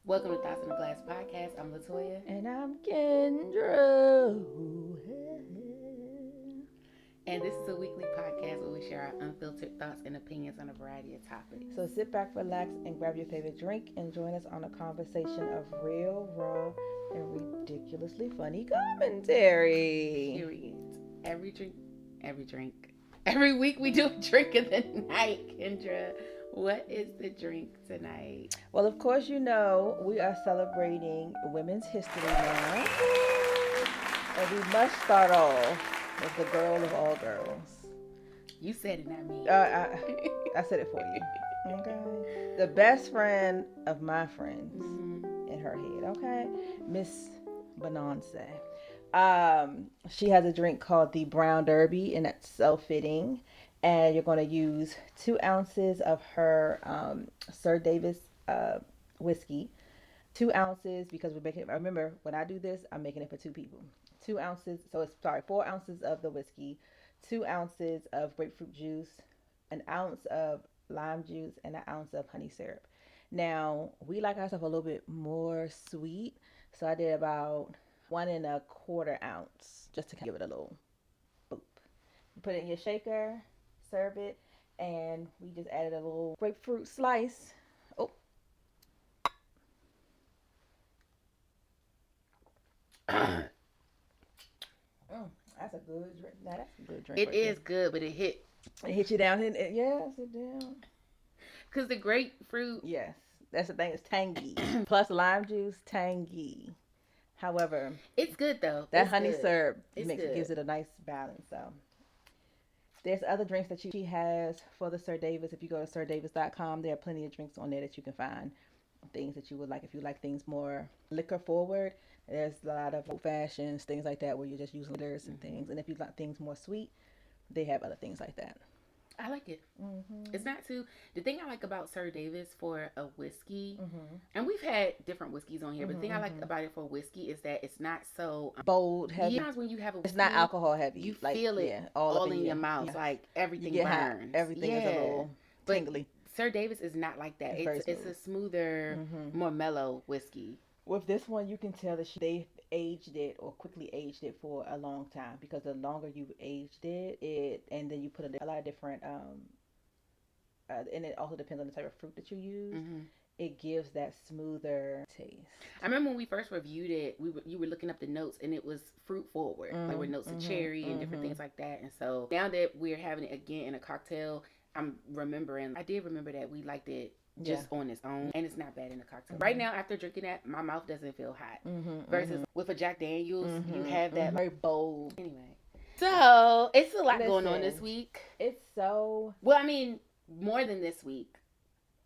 Welcome to Thoughts in a Glass podcast. I'm LaToya. And I'm Kendra. And this is a weekly podcast where we share our unfiltered thoughts and opinions on a variety of topics. So sit back, relax, and grab your favorite drink and join us on a conversation of real, raw, and ridiculously funny commentary. Period. Every drink. Every week we do a drink of the night, Kendra. What is the drink tonight? Well, of course, you know we are celebrating Women's History Month. And we must start off with the girl of all girls. You said it, not me. I said it for you. Okay. The best friend of my friends in her head. Okay. Miss Benonce. She has a drink called the Brown Derby, and that's so fitting. And you're going to use 2 ounces of her SirDavis whiskey. 2 ounces because we're making. Remember, when I do this, I'm making it for 2 people. 2 ounces. So it's 4 ounces of the whiskey, 2 ounces of grapefruit juice, an ounce of lime juice, and an ounce of honey syrup. Now we like ourselves a little bit more sweet, so I did about 1.25 ounce just to give it a little boop. Put it in your shaker, serve it, and we just added a little grapefruit slice. Oh. That's a good drink. Now that's a good drink. It is good, but it hit you down. Yeah, sit down. Because the grapefruit. Yes, that's the thing. It's tangy. Plus lime juice, tangy. However, it's good though. That it's honey good. syrup gives it a nice balance. So there's other drinks that she has for the SirDavis. If you go to SirDavis.com, there are plenty of drinks on there that you can find. Things that you would like. If you like things more liquor forward, there's a lot of old fashions, things like that, where you're just using liquors and things. And if you like things more sweet, they have other things like that. I like it. It's not too. The thing I like about SirDavis for a whiskey, and we've had different whiskeys on here, but the thing I like about it for whiskey is that it's not so bold, heavy. Sometimes when you have a whiskey, it's not alcohol heavy. You feel it all in your mouth, like everything burns. Everything is a little tingly. SirDavis is not like that. It's a smoother, more mellow whiskey. With this one, you can tell that they aged it or quickly aged it for a long time, because the longer you aged it and then you put a lot of different and it also depends on the type of fruit that you use. It gives that smoother taste. I remember when we first reviewed it, you were looking up the notes, and it was fruit forward. There were notes of cherry and different things like that. And so now that we're having it again in a cocktail, I did remember that we liked it just on its own, and it's not bad in a cocktail. Right now, after drinking that, my mouth doesn't feel hot. Versus with a Jack Daniels, you have that very bold. Anyway, so it's a lot going on this week. It's so I mean, more than this week.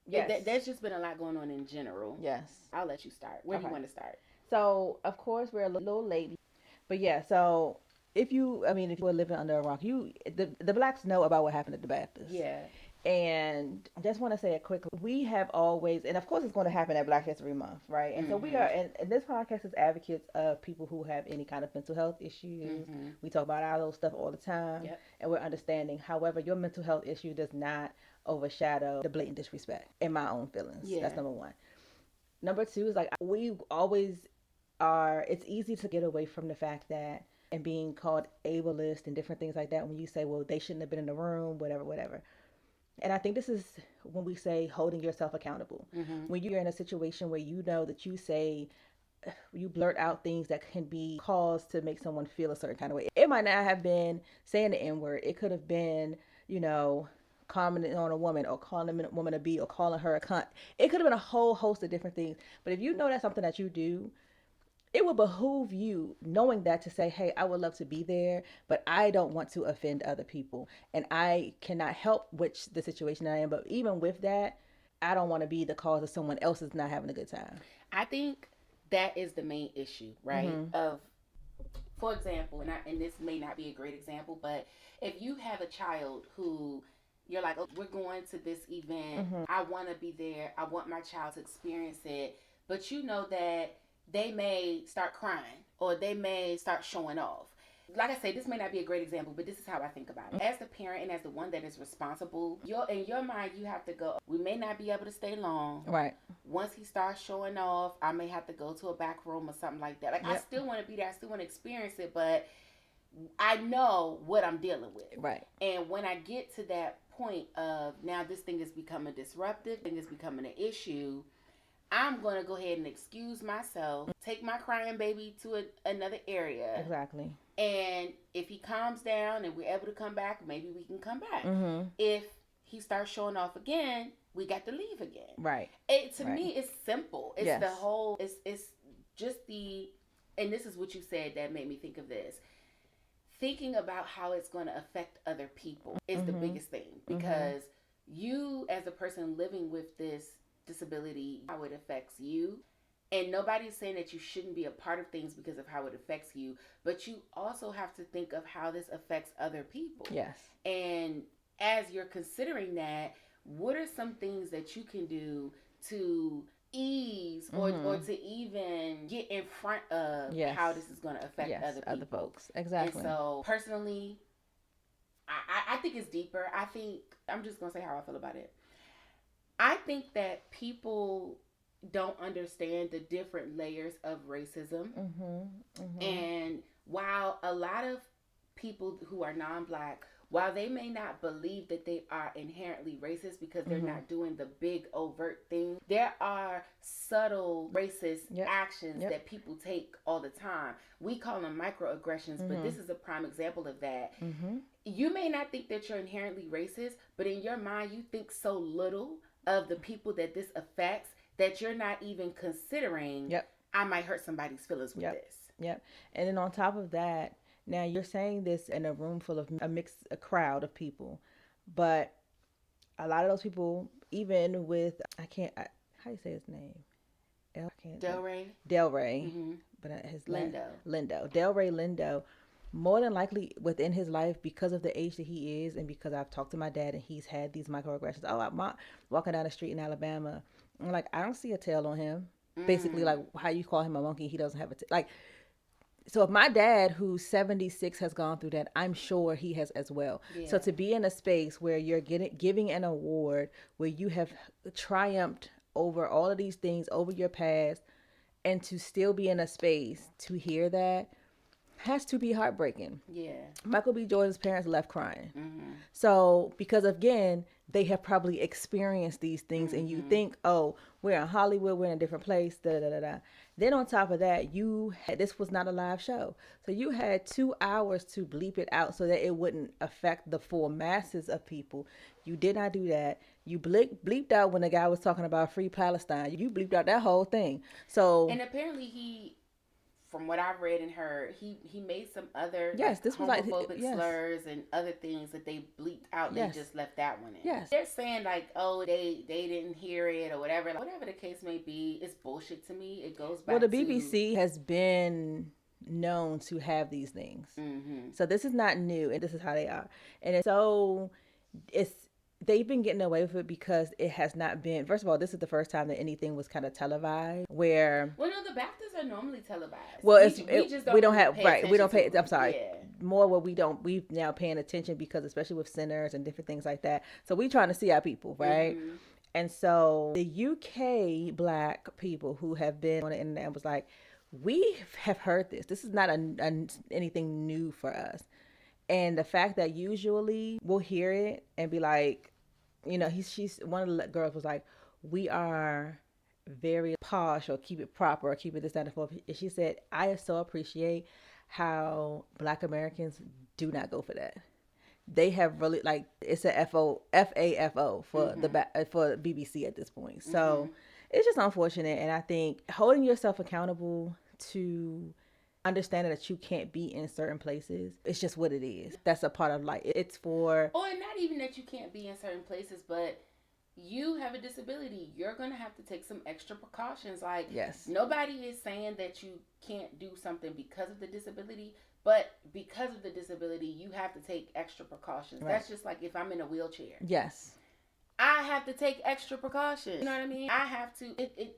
Yes. There's just been a lot going on in general. Yes. I'll let you start. Where do you want to start? So, of course, we're a little late. But yeah, so if you were living under a rock, the blacks know about what happened at the BAFTAs. Yeah. And I just want to say it quickly. We have always, and of course it's going to happen at Black History Month, right? And so we are, and this podcast is advocates of people who have any kind of mental health issues. We talk about all those stuff all the time. And we're understanding. However, your mental health issue does not overshadow the blatant disrespect, in my own feelings. That's number one. Number two is, like, we always are, it's easy to get away from the fact that, and being called ableist and different things like that, when you say, well, they shouldn't have been in the room, whatever. And I think this is when we say holding yourself accountable. When you're in a situation where you know that you blurt out things that can be cause to make someone feel a certain kind of way. It might not have been saying the N-word. It could have been, commenting on a woman, or calling a woman a B, or calling her a cunt. It could have been a whole host of different things. But if you know that's something that you do, it would behoove you, knowing that, to say, hey, I would love to be there, but I don't want to offend other people. And I cannot help which the situation I am. But even with that, I don't want to be the cause of someone else's not having a good time. I think that is the main issue, right? For example, and this may not be a great example, but if you have a child who you're like, oh, we're going to this event, I want to be there, I want my child to experience it, but you know that they may start crying or they may start showing off. like I say, this may not be a great example, but this is how I think about it. As the parent and as the one that is responsible, in your mind, you have to go, we may not be able to stay long. Right. Once he starts showing off, I may have to go to a back room or something like that. Like, I still want to be there. I still want to experience it, but I know what I'm dealing with. Right. And when I get to that point of, now this thing is becoming disruptive, thing is becoming an issue, I'm going to go ahead and excuse myself, take my crying baby to another area. Exactly. And if he calms down and we're able to come back, maybe we can come back. Mm-hmm. If he starts showing off again, we got to leave again. Right. To me, it's simple. It's the whole, it's just the, and this is what you said that made me think of this. Thinking about how it's going to affect other people is the biggest thing. Because you, as a person living with this disability, how it affects you. And nobody's saying that you shouldn't be a part of things because of how it affects you, but you also have to think of how this affects other people. Yes. And as you're considering that, what are some things that you can do to ease or to even get in front of how this is going to affect other folks? Exactly. And so personally, I think it's deeper. I'm just going to say how I feel about it. I think that people don't understand the different layers of racism. And while a lot of people who are non-Black, while they may not believe that they are inherently racist because they're not doing the big overt thing, there are subtle racist actions that people take all the time. We call them microaggressions, but this is a prime example of that. You may not think that you're inherently racist, but in your mind you think so little of the people that this affects that you're not even considering, I might hurt somebody's feelings with this. Yep. And then on top of that, now you're saying this in a room full of a crowd of people, but a lot of those people, even with, how do you say his name? Delray. But his Lindo. Delray Lindo. More than likely within his life, because of the age that he is, and because I've talked to my dad and he's had these microaggressions. I'm walking down the street in Alabama, I'm like, I don't see a tail on him. Basically, like how you call him a monkey, he doesn't have a tail. Like, so if my dad, who's 76, has gone through that, I'm sure he has as well. Yeah. So to be in a space where you're giving an award, where you have triumphed over all of these things, over your past, and to still be in a space to hear that, has to be heartbreaking. Yeah. Michael B. Jordan's parents left crying. So, because again, they have probably experienced these things, and you think, oh, we're in Hollywood, we're in a different place, Then on top of that, this was not a live show. So you had 2 hours to bleep it out so that it wouldn't affect the full masses of people. You did not do that. You bleeped out when the guy was talking about free Palestine. You bleeped out that whole thing. So, and apparently from what I've read and heard, he made some other this was homophobic slurs and other things that they bleeped out. They just left that one in. Yes. They're saying like, oh, they didn't hear it or whatever. Whatever the case may be, it's bullshit to me. It goes back to... Well, the BBC has been known to have these things. So this is not new, and this is how they are. And they've been getting away with it because it has not been... First of all, this is the first time that anything was kind of televised, where... Well, no, the BAFTAs are normally televised. Well, we don't have... Right, we don't pay... I'm sorry. Yeah. More what we've now paying attention because especially with centers and different things like that. So we trying to see our people, right? And so the UK Black people who have been on the internet was like, we have heard this. This is not anything new for us. And the fact that usually we'll hear it and be like, she's one of the girls was like, we are very posh, or keep it proper, or keep it this, that, and forth. And she said, I so appreciate how Black Americans do not go for that. They have really, like, it's a FAFO for for BBC at this point. So it's just unfortunate. And I think holding yourself accountable to understanding that you can't be in certain places, it's just what it is. That's a part of life. It's for... Or not even that you can't be in certain places, but you have a disability. You're going to have to take some extra precautions. Like, nobody is saying that you can't do something because of the disability, but because of the disability, you have to take extra precautions. Right. That's just like if I'm in a wheelchair. Yes. I have to take extra precautions. You know what I mean? I have to.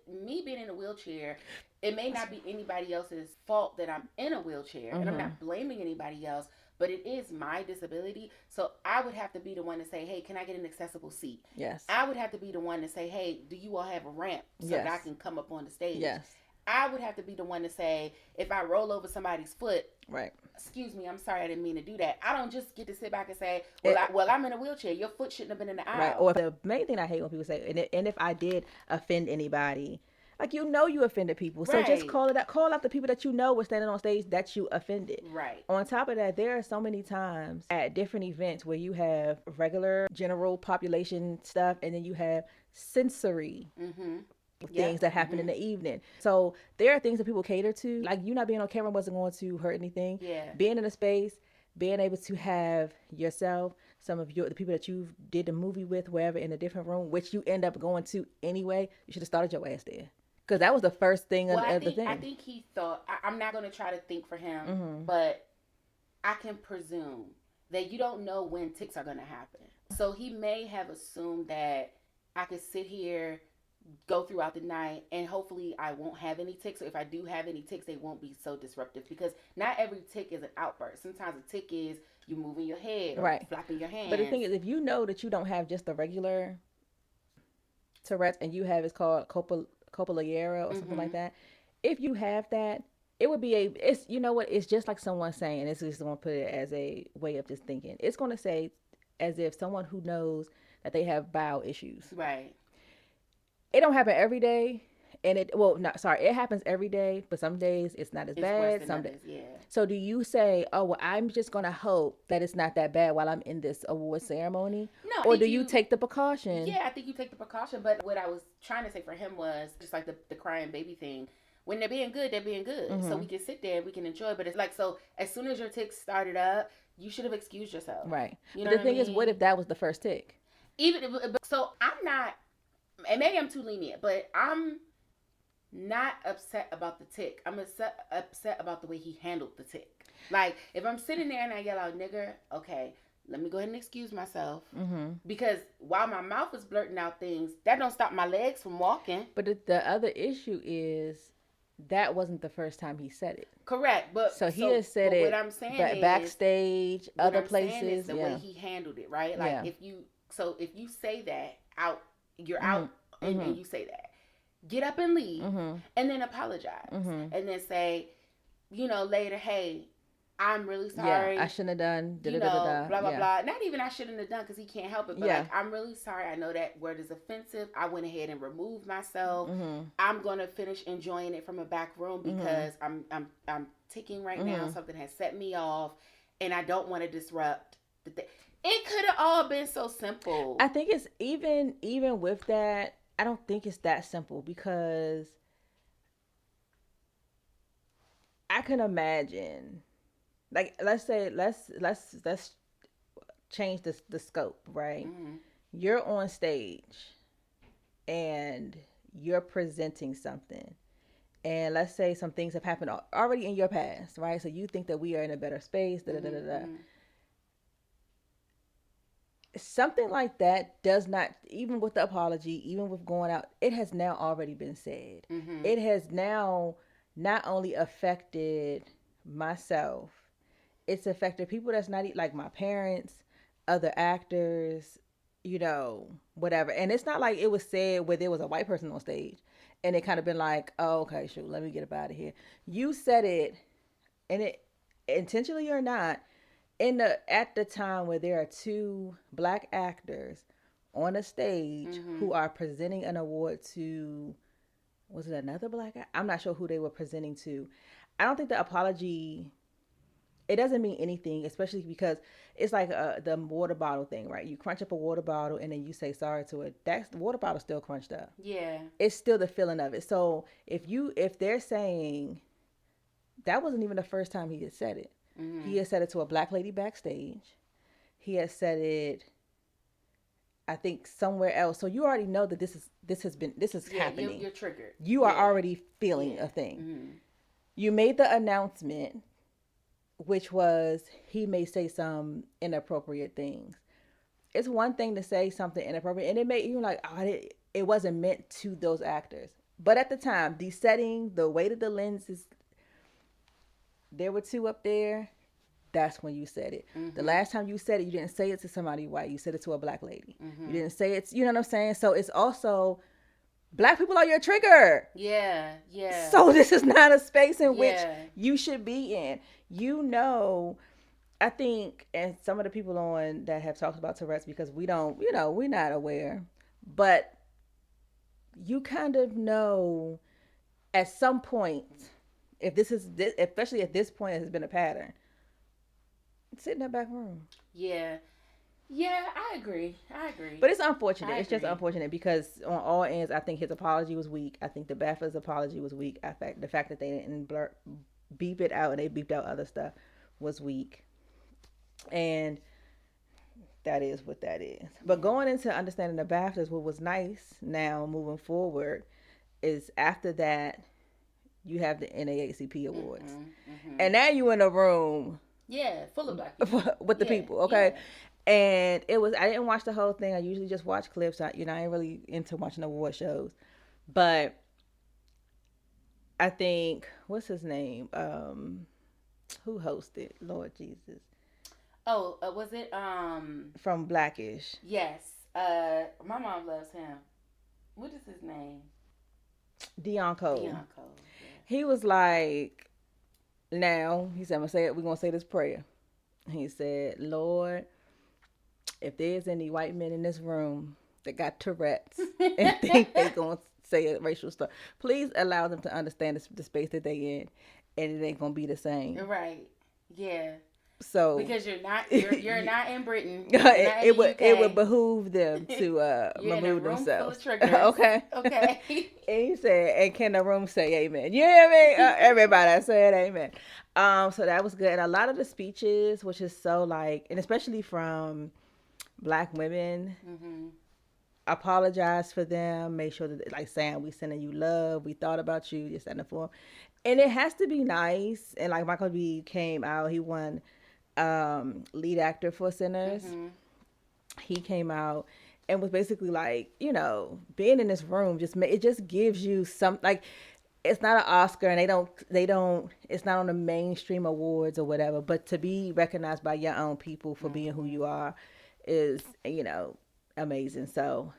Me being in a wheelchair, it may not be anybody else's fault that I'm in a wheelchair, and I'm not blaming anybody else. But it is my disability, so I would have to be the one to say, "Hey, can I get an accessible seat?" Yes. I would have to be the one to say, "Hey, do you all have a ramp so that I can come up on the stage?" Yes. I would have to be the one to say, if I roll over somebody's foot, right? Excuse me, I'm sorry, I didn't mean to do that. I don't just get to sit back and say, well, I'm in a wheelchair. Your foot shouldn't have been in the aisle. Right. Or the main thing I hate when people say, and if I did offend anybody, like, you offended people. So just call it out. Call out the people that were standing on stage that you offended. Right. On top of that, there are so many times at different events where you have regular general population stuff, and then you have sensory things that happen in the evening. So there are things that people cater to. Like, you not being on camera wasn't going to hurt anything. Yeah. Being in a space, being able to have yourself, some of the people that you did the movie with, wherever, in a different room, which you end up going to anyway, you should have started your ass there. Because that was the first thing of the thing. I think he thought, I'm not going to try to think for him, but I can presume that you don't know when ticks are going to happen. So he may have assumed that I could sit here, go throughout the night, and hopefully I won't have any ticks. Or if I do have any ticks, they won't be so disruptive. Because not every tick is an outburst. Sometimes a tick is you moving your head or flapping your hands. But the thing is, if you know that you don't have just the regular Tourette's and you have, it's called Coppola or something like that. If you have that, it would be it's, you know what, it's just like someone saying, it's just going to put it as a way of just thinking. It's going to say as if someone who knows that they have bowel issues. Right. It don't happen every day. And it happens every day, but some days it's not as bad. Some days, yeah. So do you say, oh, well, I'm just going to hope that it's not that bad while I'm in this award ceremony? No. Or do you take the precaution? Yeah, I think you take the precaution. But what I was trying to say for him was just like the crying baby thing. When they're being good, they're being good. So we can sit there and we can enjoy. But it's like, so as soon as your tick started up, you should have excused yourself. Right. You know but the thing is, what if that was the first tick? So I'm not, and maybe I'm too lenient, but I'm not upset about the tick. I'm upset about the way he handled the tick. Like, if I'm sitting there and I yell out nigger, okay, let me go ahead and excuse myself. Because while my mouth is blurting out things, that don't stop my legs from walking. But the other issue is that wasn't the first time he said it. Correct. But so he has said it. What I'm saying is, backstage, other places, the way he handled it, right? Like, if you say that out, you're out, and you say that. Get up and leave, and then apologize, and then say, later, hey, I'm really sorry. Yeah, I shouldn't have done. Blah blah blah. Not even I shouldn't have done, because he can't help it. But like, I'm really sorry. I know that word is offensive. I went ahead and removed myself. I'm gonna finish enjoying it from a back room because I'm ticking right now. Something has set me off, and I don't want to disrupt the thing. It could have all been so simple. I think it's even with that. I don't think it's that simple, because I can imagine, like, let's change the scope, right? You're on stage and you're presenting something, and let's say some things have happened already in your past, right? So you think that we are in a better space, Something like that does not, even with the apology, even with going out, it has now already been said. It has now not only affected myself, it's affected people that's not, like my parents, other actors, whatever. And it's not like it was said where there was a white person on stage and it kind of been like, oh, okay, shoot, let me get up out of here. You said it, and it, intentionally or not, at the time where there are two black actors on a stage who are presenting an award to, was it another black actor? I'm not sure who they were presenting to. I don't think the apology, it doesn't mean anything, especially because it's like the water bottle thing, right? You crunch up a water bottle and then you say sorry to it. The water bottle still crunched up. Yeah. It's still the feeling of it. So if they're saying that wasn't even the first time he had said it. He has said it to a black lady backstage. He has said it, I think, somewhere else. So you already know that this is happening. You're triggered. You are already feeling a thing. You made the announcement, which was he may say some inappropriate things. it's one thing to say something inappropriate, and it made you like, oh, it wasn't meant to those actors. But at the time, the setting, the way that the lenses, there were two up there. That's when you said it. The last time you said it, you didn't say it to somebody white. You said it to a black lady. You didn't say it. You know what I'm saying? So it's also, black people are your trigger. Yeah, yeah. So this is not a space in which you should be in. You know, I think, and some of the people on that have talked about Tourette's, because we don't, you know, we're not aware, but you kind of know at some point, if this is, especially at this point, it has been a pattern. Sit in that back room. Yeah. Yeah, I agree. But it's unfortunate. It's just unfortunate because on all ends, I think his apology was weak. I think the BAFTAs apology was weak. The fact that they didn't beep it out and they beeped out other stuff was weak. And that is what that is. But going into understanding the BAFTAs, what was nice now moving forward is after that, you have the NAACP Awards. And now you in a room. Yeah, full of black people. With the people, okay? Yeah. And it was, I didn't watch the whole thing. I usually just watch clips. I ain't really into watching award shows. But I think, what's his name? Who hosted? Lord Jesus. Oh, was it? From Blackish. Yes. My mom loves him. What is his name? Dion Cole. Dion Cole. Yeah. He was like, now, he said, we're going to say this prayer. He said, Lord, if there's any white men in this room that got Tourette's and think they're going to say a racial stuff, please allow them to understand the space that they in, and it ain't going to be the same. Right. Yeah. So because you're not in Britain. It would behoove them to remove themselves. Okay. Okay. And he said, and can the room say amen? You hear me? Everybody said amen. So that was good. And a lot of the speeches, which is so like, and especially from black women, apologize for them, make sure that, like, saying we sending you love, we thought about you, just in the form. And it has to be nice. And like Michael B came out, he won lead actor for Sinners. He came out and was basically like, you know, being in this room it just gives you some, like, it's not an Oscar and they don't it's not on the mainstream awards or whatever, but to be recognized by your own people for being who you are is, you know, amazing. So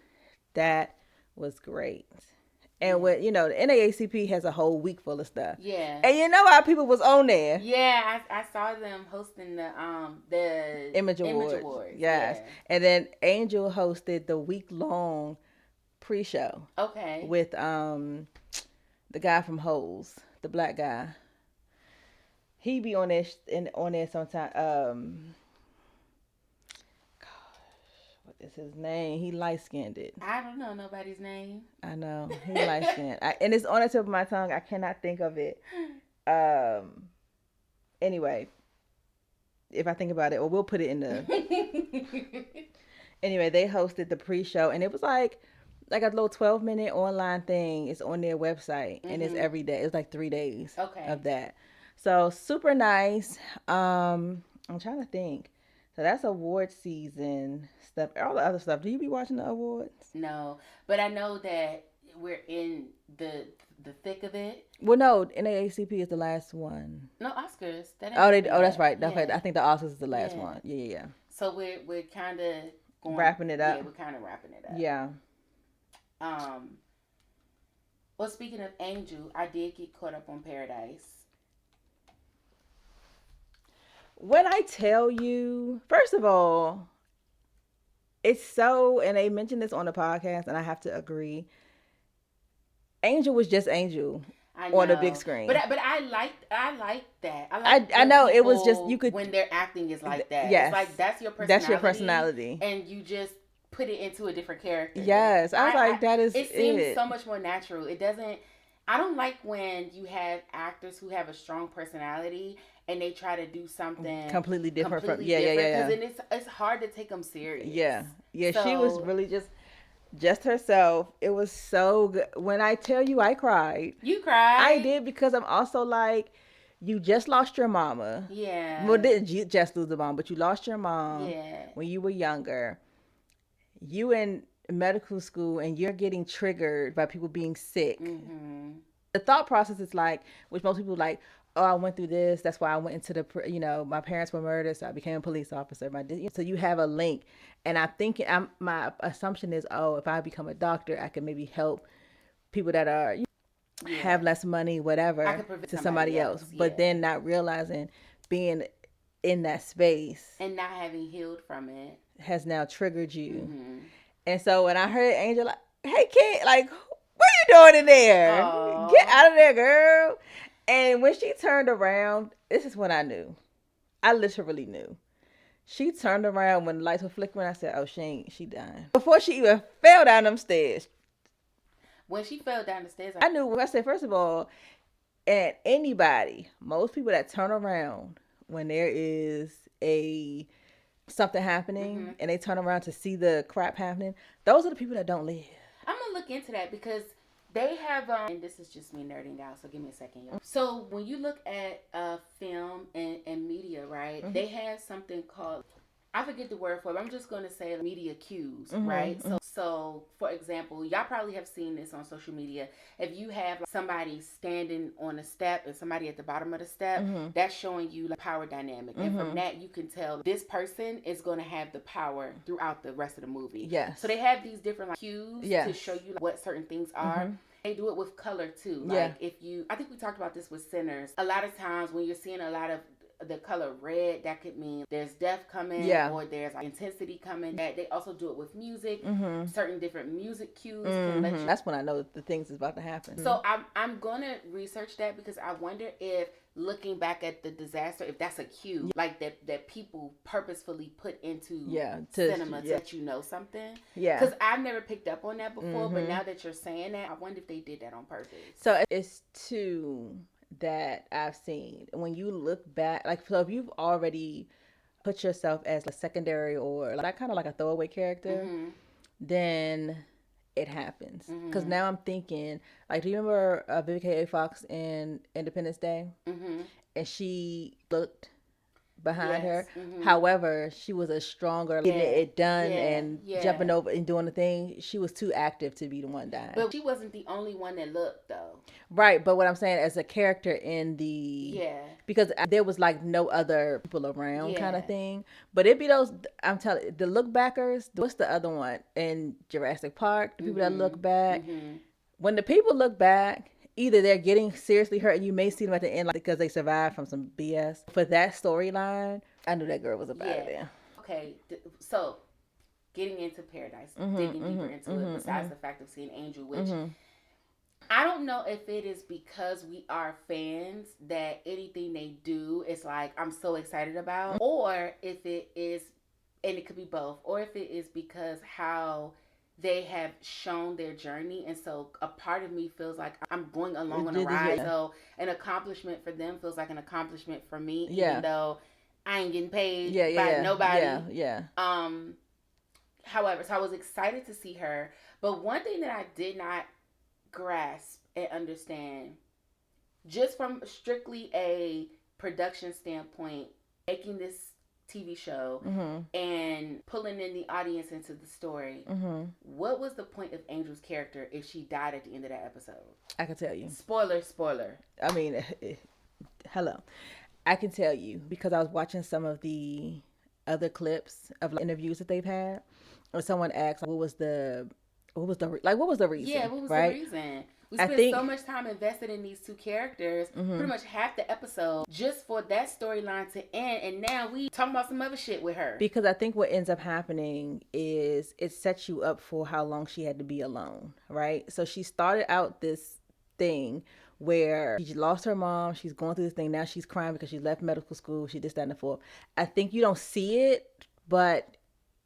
that was great. And what, you know, the NAACP has a whole week full of stuff. Yeah. And you know how people was on there. Yeah, I saw them hosting the Image Awards. Yes. Yeah. And then Angel hosted the week-long pre-show. Okay. With the guy from Holes, the black guy. He be on there sometime. Is his name? He light-skinned it. I don't know nobody's name. I know. He light-skinned. And it's on the tip of my tongue. I cannot think of it. Anyway, if I think about it, or we'll put it in the... Anyway, they hosted the pre-show, and it was like a little 12-minute online thing. It's on their website, and it's every day. It's like 3 days of that. So, super nice. I'm trying to think. So that's award season stuff. All the other stuff. Do you be watching the awards? No, but I know that we're in the thick of it. Well, no, NAACP is the last one. No, Oscars. That's right. Yeah. Okay, I think the Oscars is the last one. Yeah. So we're kind of wrapping it up. Yeah, we're kind of wrapping it up. Yeah. Well, speaking of Angel, I did get caught up on Paradise. When I tell you, first of all, it's so, and they mentioned this on the podcast, and I have to agree, Angel was just Angel on the big screen. But I like that. I know it was just, you could, when their acting is like that. Yes. It's like that's your personality. And you just put it into a different character. Yes. I was like, that is it. Seems so much more natural. It doesn't, I don't like when you have actors who have a strong personality and they try to do something completely different from because then it's hard to take them serious. Yeah, so, she was really just herself. It was so good. When I tell you, I cried. You cried? I did, because I'm also like, you just lost your mama. Yeah. Well, didn't you just lose the mom, but you lost your mom. Yeah. When you were younger, you in medical school and you're getting triggered by people being sick. The thought process is like, which most people like, oh, I went through this. That's why I went into my parents were murdered, so I became a police officer. So you have a link, and I'm thinking, my assumption is, oh, if I become a doctor, I can maybe help people that are have less money, whatever, to somebody else. But then not realizing being in that space and not having healed from it has now triggered you. And so when I heard Angel like, hey kid, like, what are you doing in there? Aww. Get out of there, girl. And when she turned around, this is when I knew. I literally knew. She turned around when the lights were flickering. I said, oh, she dying. Before she even fell down them stairs. When she fell down the stairs, I knew. I said, first of all, and anybody, most people that turn around when there is something happening and they turn around to see the crap happening, those are the people that don't live. I'm going to look into that because they have, and this is just me nerding out, so give me a second, y'all. So when you look at film and media, right, they have something called, I forget the word for it, but I'm just going to say media cues, right? So, for example, y'all probably have seen this on social media. If you have somebody standing on a step and somebody at the bottom of the step, that's showing you the power dynamic. And from that, you can tell this person is going to have the power throughout the rest of the movie. Yes. So they have these different cues to show you what certain things are. They do it with color too. Like I think we talked about this with Sinners. A lot of times when you're seeing a lot of the color red, that could mean there's death coming or there's like intensity coming. That they also do it with music. Certain different music cues can let you. That's when I know the things is about to happen. So I'm gonna research that because I wonder if looking back at the disaster, if that's a cue like that people purposefully put into cinema to let you know something. Yeah. Because I've never picked up on that before, but now that you're saying that, I wonder if they did that on purpose. So it's two that I've seen. When you look back, like, so if you've already put yourself as a secondary or like kind of like a throwaway character, then it happens. Because now I'm thinking, like, do you remember Vivica A. Fox in Independence Day? And she looked behind her. However, she was a stronger, getting it done and jumping over and doing the thing. She was too active to be the one dying. But she wasn't the only one that looked, though. Right, but what I'm saying, as a character in the... Because there was, like, no other people around kind of thing. But it'd be those, I'm telling you, the look backers. What's the other one? In Jurassic Park, the people that look back. When the people look back, either they're getting seriously hurt and you may see them at the end, like, because they survived from some BS. For that storyline, I knew that girl was about it there. Okay, so getting into Paradise, digging deeper into it, besides the fact of seeing Angel, which I don't know if it is because we are fans that anything they do is like, I'm so excited about, or if it is, and it could be both, or if it is because how they have shown their journey, and so a part of me feels like I'm going along on a ride. So an accomplishment for them feels like an accomplishment for me, even though I ain't getting paid by nobody. However, so I was excited to see her, but one thing that I did not grasp and understand, just from strictly a production standpoint, making this TV show and pulling in the audience into the story, what was the point of Angel's character if she died at the end of that episode? I can tell you. Spoiler. I mean, hello. I can tell you because I was watching some of the other clips of interviews that they've had, or someone asked, what was the reason? Yeah, what was the reason? We spent so much time invested in these two characters, pretty much half the episode, just for that storyline to end, and now we talking about some other shit with her. Because I think what ends up happening is it sets you up for how long she had to be alone, right? So she started out this thing where she lost her mom, she's going through this thing, now she's crying because she left medical school, she this, that, and the fourth. I think you don't see it, but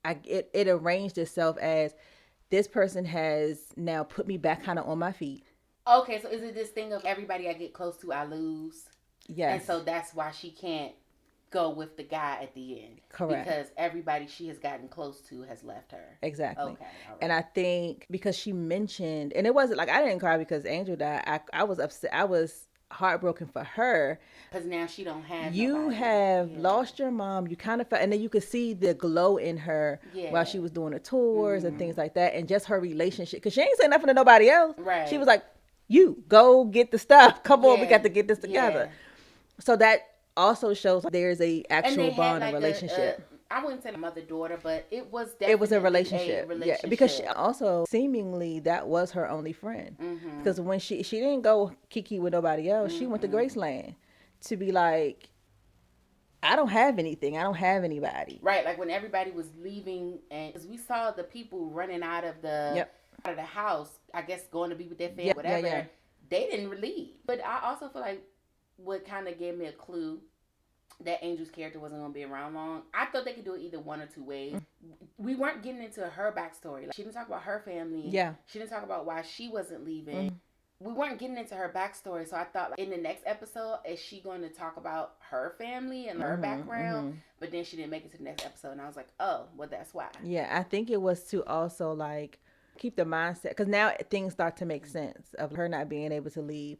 it arranged itself as this person has now put me back kind of on my feet. Okay, so is it this thing of everybody I get close to, I lose? Yes. And so that's why she can't go with the guy at the end. Correct. Because everybody she has gotten close to has left her. Exactly. Okay. All right. And I think because she mentioned, and it wasn't like I didn't cry because Angel died. I was upset. I was heartbroken for her. Because now she don't have You nobody. have lost your mom. You kind of felt, and then you could see the glow in her while she was doing the tours and things like that, and just her relationship. Because she ain't saying nothing to nobody else. Right. She was like, "You go get the stuff. Come on, we got to get this together." So that also shows there's a actual bond and relationship. I wouldn't say mother-daughter, but it was definitely a relationship. Yeah, because she also seemingly that was her only friend. Because when she didn't go kiki with nobody else, she went to Graceland to be like, I don't have anything. I don't have anybody. Right, like when everybody was leaving, and because we saw the people running out of the house, I guess going to be with their family, whatever. They didn't leave. But I also feel like what kind of gave me a clue that Angel's character wasn't going to be around long. I thought they could do it either one or two ways. We weren't getting into her backstory. Like, she didn't talk about her family. Yeah. She didn't talk about why she wasn't leaving. We weren't getting into her backstory. So I thought, like, in the next episode, is she going to talk about her family and her background? But then she didn't make it to the next episode. And I was like, oh, well, that's why. Yeah, I think it was to also, like, keep the mindset. Because now things start to make sense of her not being able to leave.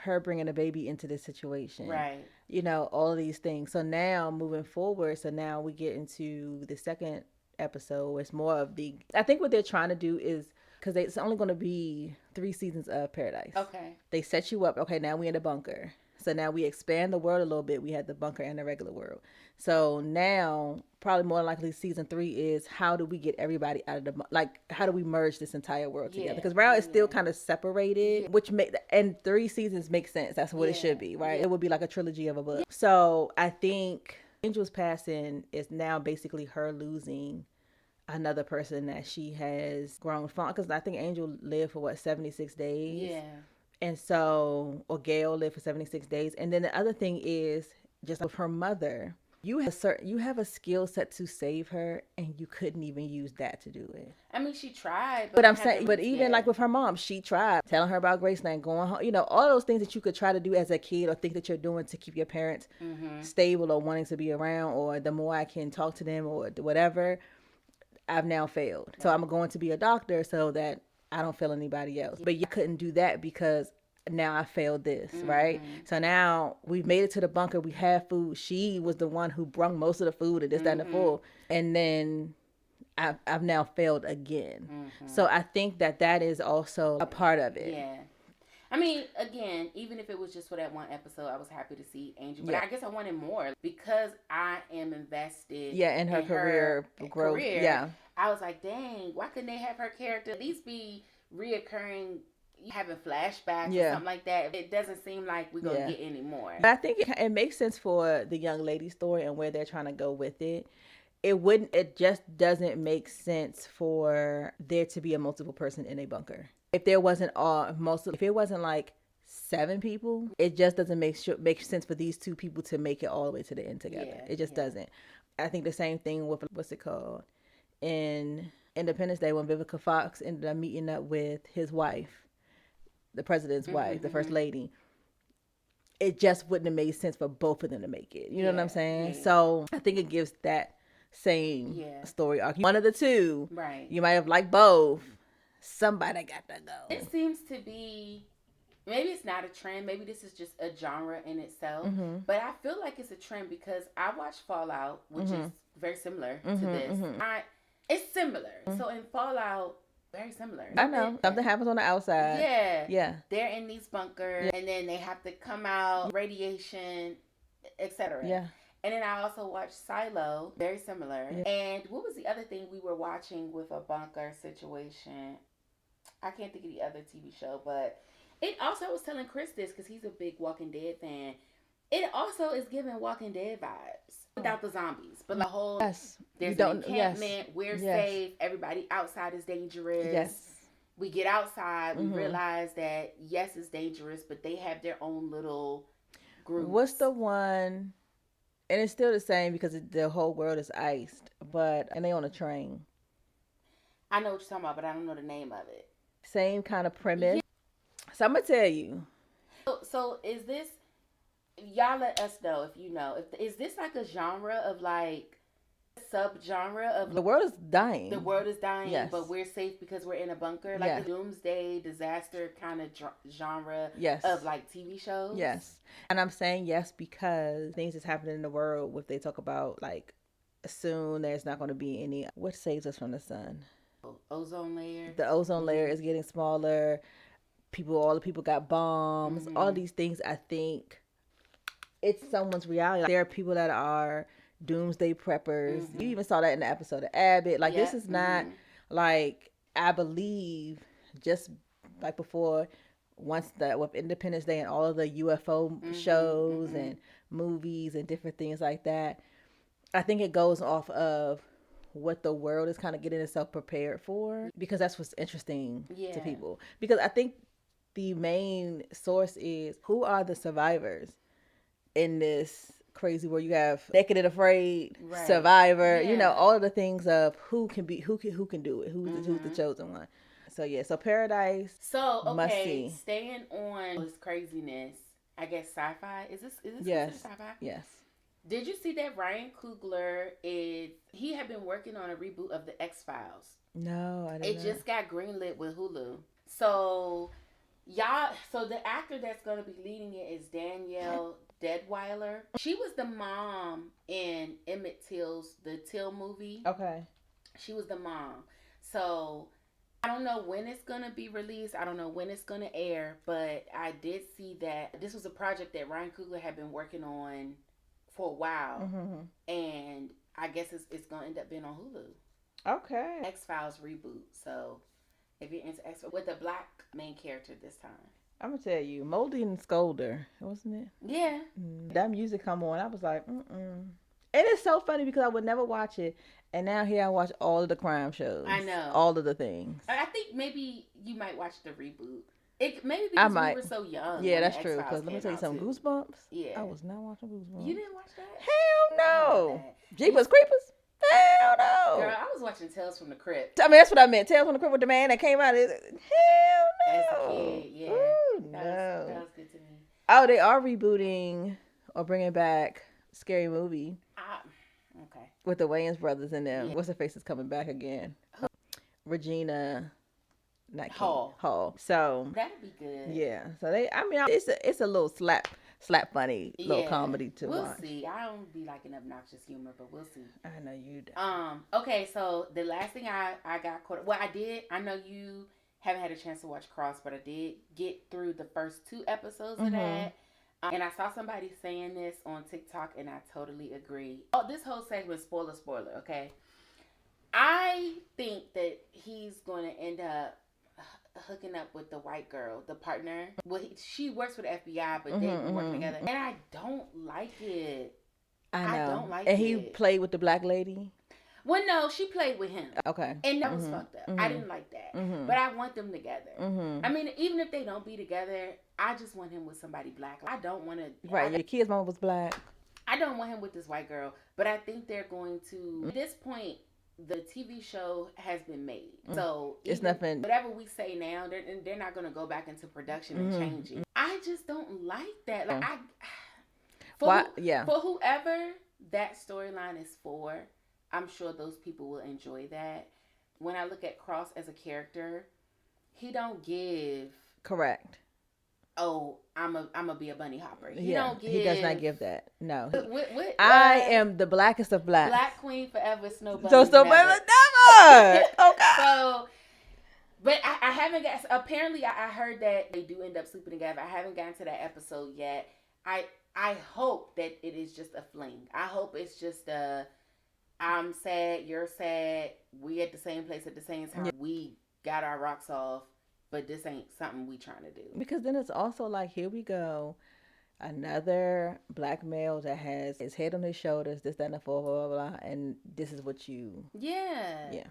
Her bringing a baby into this situation, right? You know, all of these things. So now moving forward, so now we get into the second episode. It's more of I think what they're trying to do is, because it's only going to be 3 seasons of Paradise. Okay. They set you up. Okay, now we in the bunker. So now we expand the world a little bit. We had the bunker and the regular world. So now, probably more likely, season 3 is how do we get everybody out of how do we merge this entire world together? Because now it's still kind of separated, which and 3 seasons make sense. That's what it should be, right? It would be like a trilogy of a book. So I think Angel's passing is now basically her losing another person that she has grown from. Because I think Angel lived for 76 days? Yeah. And so, or Gail lived for 76 days. And then the other thing is, just with her mother, you have a skill set to save her, and you couldn't even use that to do it. I mean, she tried. But I'm saying, but even like with her mom, she tried telling her about Graceland, going home, you know, all those things that you could try to do as a kid or think that you're doing to keep your parents stable or wanting to be around, or the more I can talk to them or whatever, I've now failed. Right. So I'm going to be a doctor so that I don't fail anybody else. But you couldn't do that because now I failed this, right? So now we've made it to the bunker. We have food. She was the one who brung most of the food and this, that, and the full. And then I've now failed again. So I think that is also a part of it. Yeah. I mean, again, even if it was just for that one episode, I was happy to see Angel. But I guess I wanted more because I am invested in her career growth. Yeah. I was like, dang, why couldn't they have her character at least be reoccurring, having flashbacks or something like that? It doesn't seem like we're going to get any more. But I think it makes sense for the young lady story and where they're trying to go with it. It just doesn't make sense for there to be a multiple person in a bunker. If there wasn't if it wasn't like 7 people, it just doesn't make sense for these 2 people to make it all the way to the end together. It just doesn't. I think the same thing with, what's it called? In Independence Day, when Vivica Fox ended up meeting up with his wife, the president's wife, the first lady, it just wouldn't have made sense for both of them to make it. You know what I'm saying? Yeah. So I think it gives that same story arc. One of the 2, right? You might have liked both. Somebody got to go. It seems to be, maybe it's not a trend. Maybe this is just a genre in itself. But I feel like it's a trend because I watched Fallout, which is very similar to this. It's similar. So in Fallout, very similar. I know. Something happens on the outside. Yeah. They're in these bunkers, and then they have to come out, radiation, etc. Yeah. And then I also watched Silo, very similar. Yeah. And what was the other thing we were watching with a bunker situation? I can't think of the other TV show, but it also, I was telling Chris this because he's a big Walking Dead fan. It also is giving Walking Dead vibes without the zombies, but the whole there's an encampment, we're safe, everybody outside is dangerous. We get outside, we realize that it's dangerous, but they have their own little group. What's the one? And it's still the same because the whole world is iced, and they on a train. I know what you're talking about, but I don't know the name of it. Same kind of premise. So I'm gonna tell you. So is this? Y'all let us know if you know. Is this like a genre of like subgenre of the world is dying. The world is dying, yes. but we're safe because we're in a bunker. Like the doomsday disaster kind of genre of like TV shows. Yes. And I'm saying yes because things that's happening in the world, if they talk about like soon there's not going to be any, what saves us from the sun? Ozone layer. The ozone layer is getting smaller. All the people got bombs. All these things, I think it's someone's reality. There are people that are doomsday preppers. You even saw that in the episode of Abbott. Like this is not like, I believe just like before, with Independence Day and all of the UFO shows and movies and different things like that, I think it goes off of what the world is kind of getting itself prepared for, because that's what's interesting to people. Because I think the main source is, who are the survivors in this crazy world? You have Naked and Afraid, Survivor, all of the things of who can do it, who's the chosen one. So so Paradise. So okay, must see. Staying on this craziness, I guess sci-fi. Is this yes sci-fi? Yes. Did you see that Ryan Coogler he had been working on a reboot of the X-Files? No, I didn't. It just got greenlit with Hulu. So the actor that's going to be leading it is Danielle Deadwyler. She was the mom in Emmett Till's The Till movie. Okay. She was the mom. So I don't know when it's going to be released. I don't know when it's going to air, but I did see that this was a project that Ryan Coogler had been working on for a while, and I guess it's gonna end up being on Hulu. Okay. X-Files reboot. So if you're into X-Files, with a black main character this time. I'm gonna tell you, Moldy and Scolder, wasn't it? Yeah. That music come on, I was like, And it's so funny because I would never watch it, and now here I watch all of the crime shows. I know. All of the things. I think maybe you might watch the reboot. Maybe because we were so young. Yeah, that's true. Because let me tell you something. Goosebumps. Yeah. I was not watching Goosebumps. You didn't watch that? Hell no. Jeepers Creepers. Hell no. Girl, I was watching Tales from the Crypt. I mean, that's what I meant. Tales from the Crypt with the man that came out. Hell no. As a kid, yeah. Ooh, that was good to me. Oh, they are rebooting or bringing back Scary Movie. Okay. With the Wayans brothers in them. Yeah. What's her face is coming back again? Regina. Not Hall. So that'd be good. Yeah. So it's a little slap funny little comedy to watch. We'll see. I don't be liking obnoxious humor, but we'll see. I know you don't. Okay, so the last thing I got caught up. Well, I know you haven't had a chance to watch Cross, but I did get through the first 2 episodes of that. And I saw somebody saying this on TikTok, and I totally agree. Oh, this whole segment, spoiler, okay? I think that he's going to end up hooking up with the white girl, the partner. Well, she works for the FBI, but they've been working together, and I don't like it. I don't like and it. he played with the black lady. Well, no, she played with him. Okay, and that was fucked up. I didn't like that, but I want them together. I mean, even if they don't be together, I just want him with somebody black. I don't want to. Right, your kid's mom was black. I don't want him with this white girl, but I think they're going to. At this point, the TV show has been made, so it's nothing. Whatever we say now, they're not going to go back into production and change it. I just don't like that. Like for whoever that storyline is for, I'm sure those people will enjoy that. When I look at Cross as a character, he don't give correct. Oh, I'm a be a bunny hopper. He does not give that. No. What, I am the blackest of blacks. Black queen forever, snow bunny. So never. Okay. So, but I haven't got. Apparently, I heard that they do end up sleeping together. I haven't gotten to that episode yet. I hope that it is just a fling. I hope it's just I'm sad, you're sad. We at the same place at the same time. Yeah. We got our rocks off. But this ain't something we trying to do. Because then it's also like, here we go. Another black male that has his head on his shoulders, this, that, and the blah, blah, blah, blah. And this is what you... Yeah. Yeah.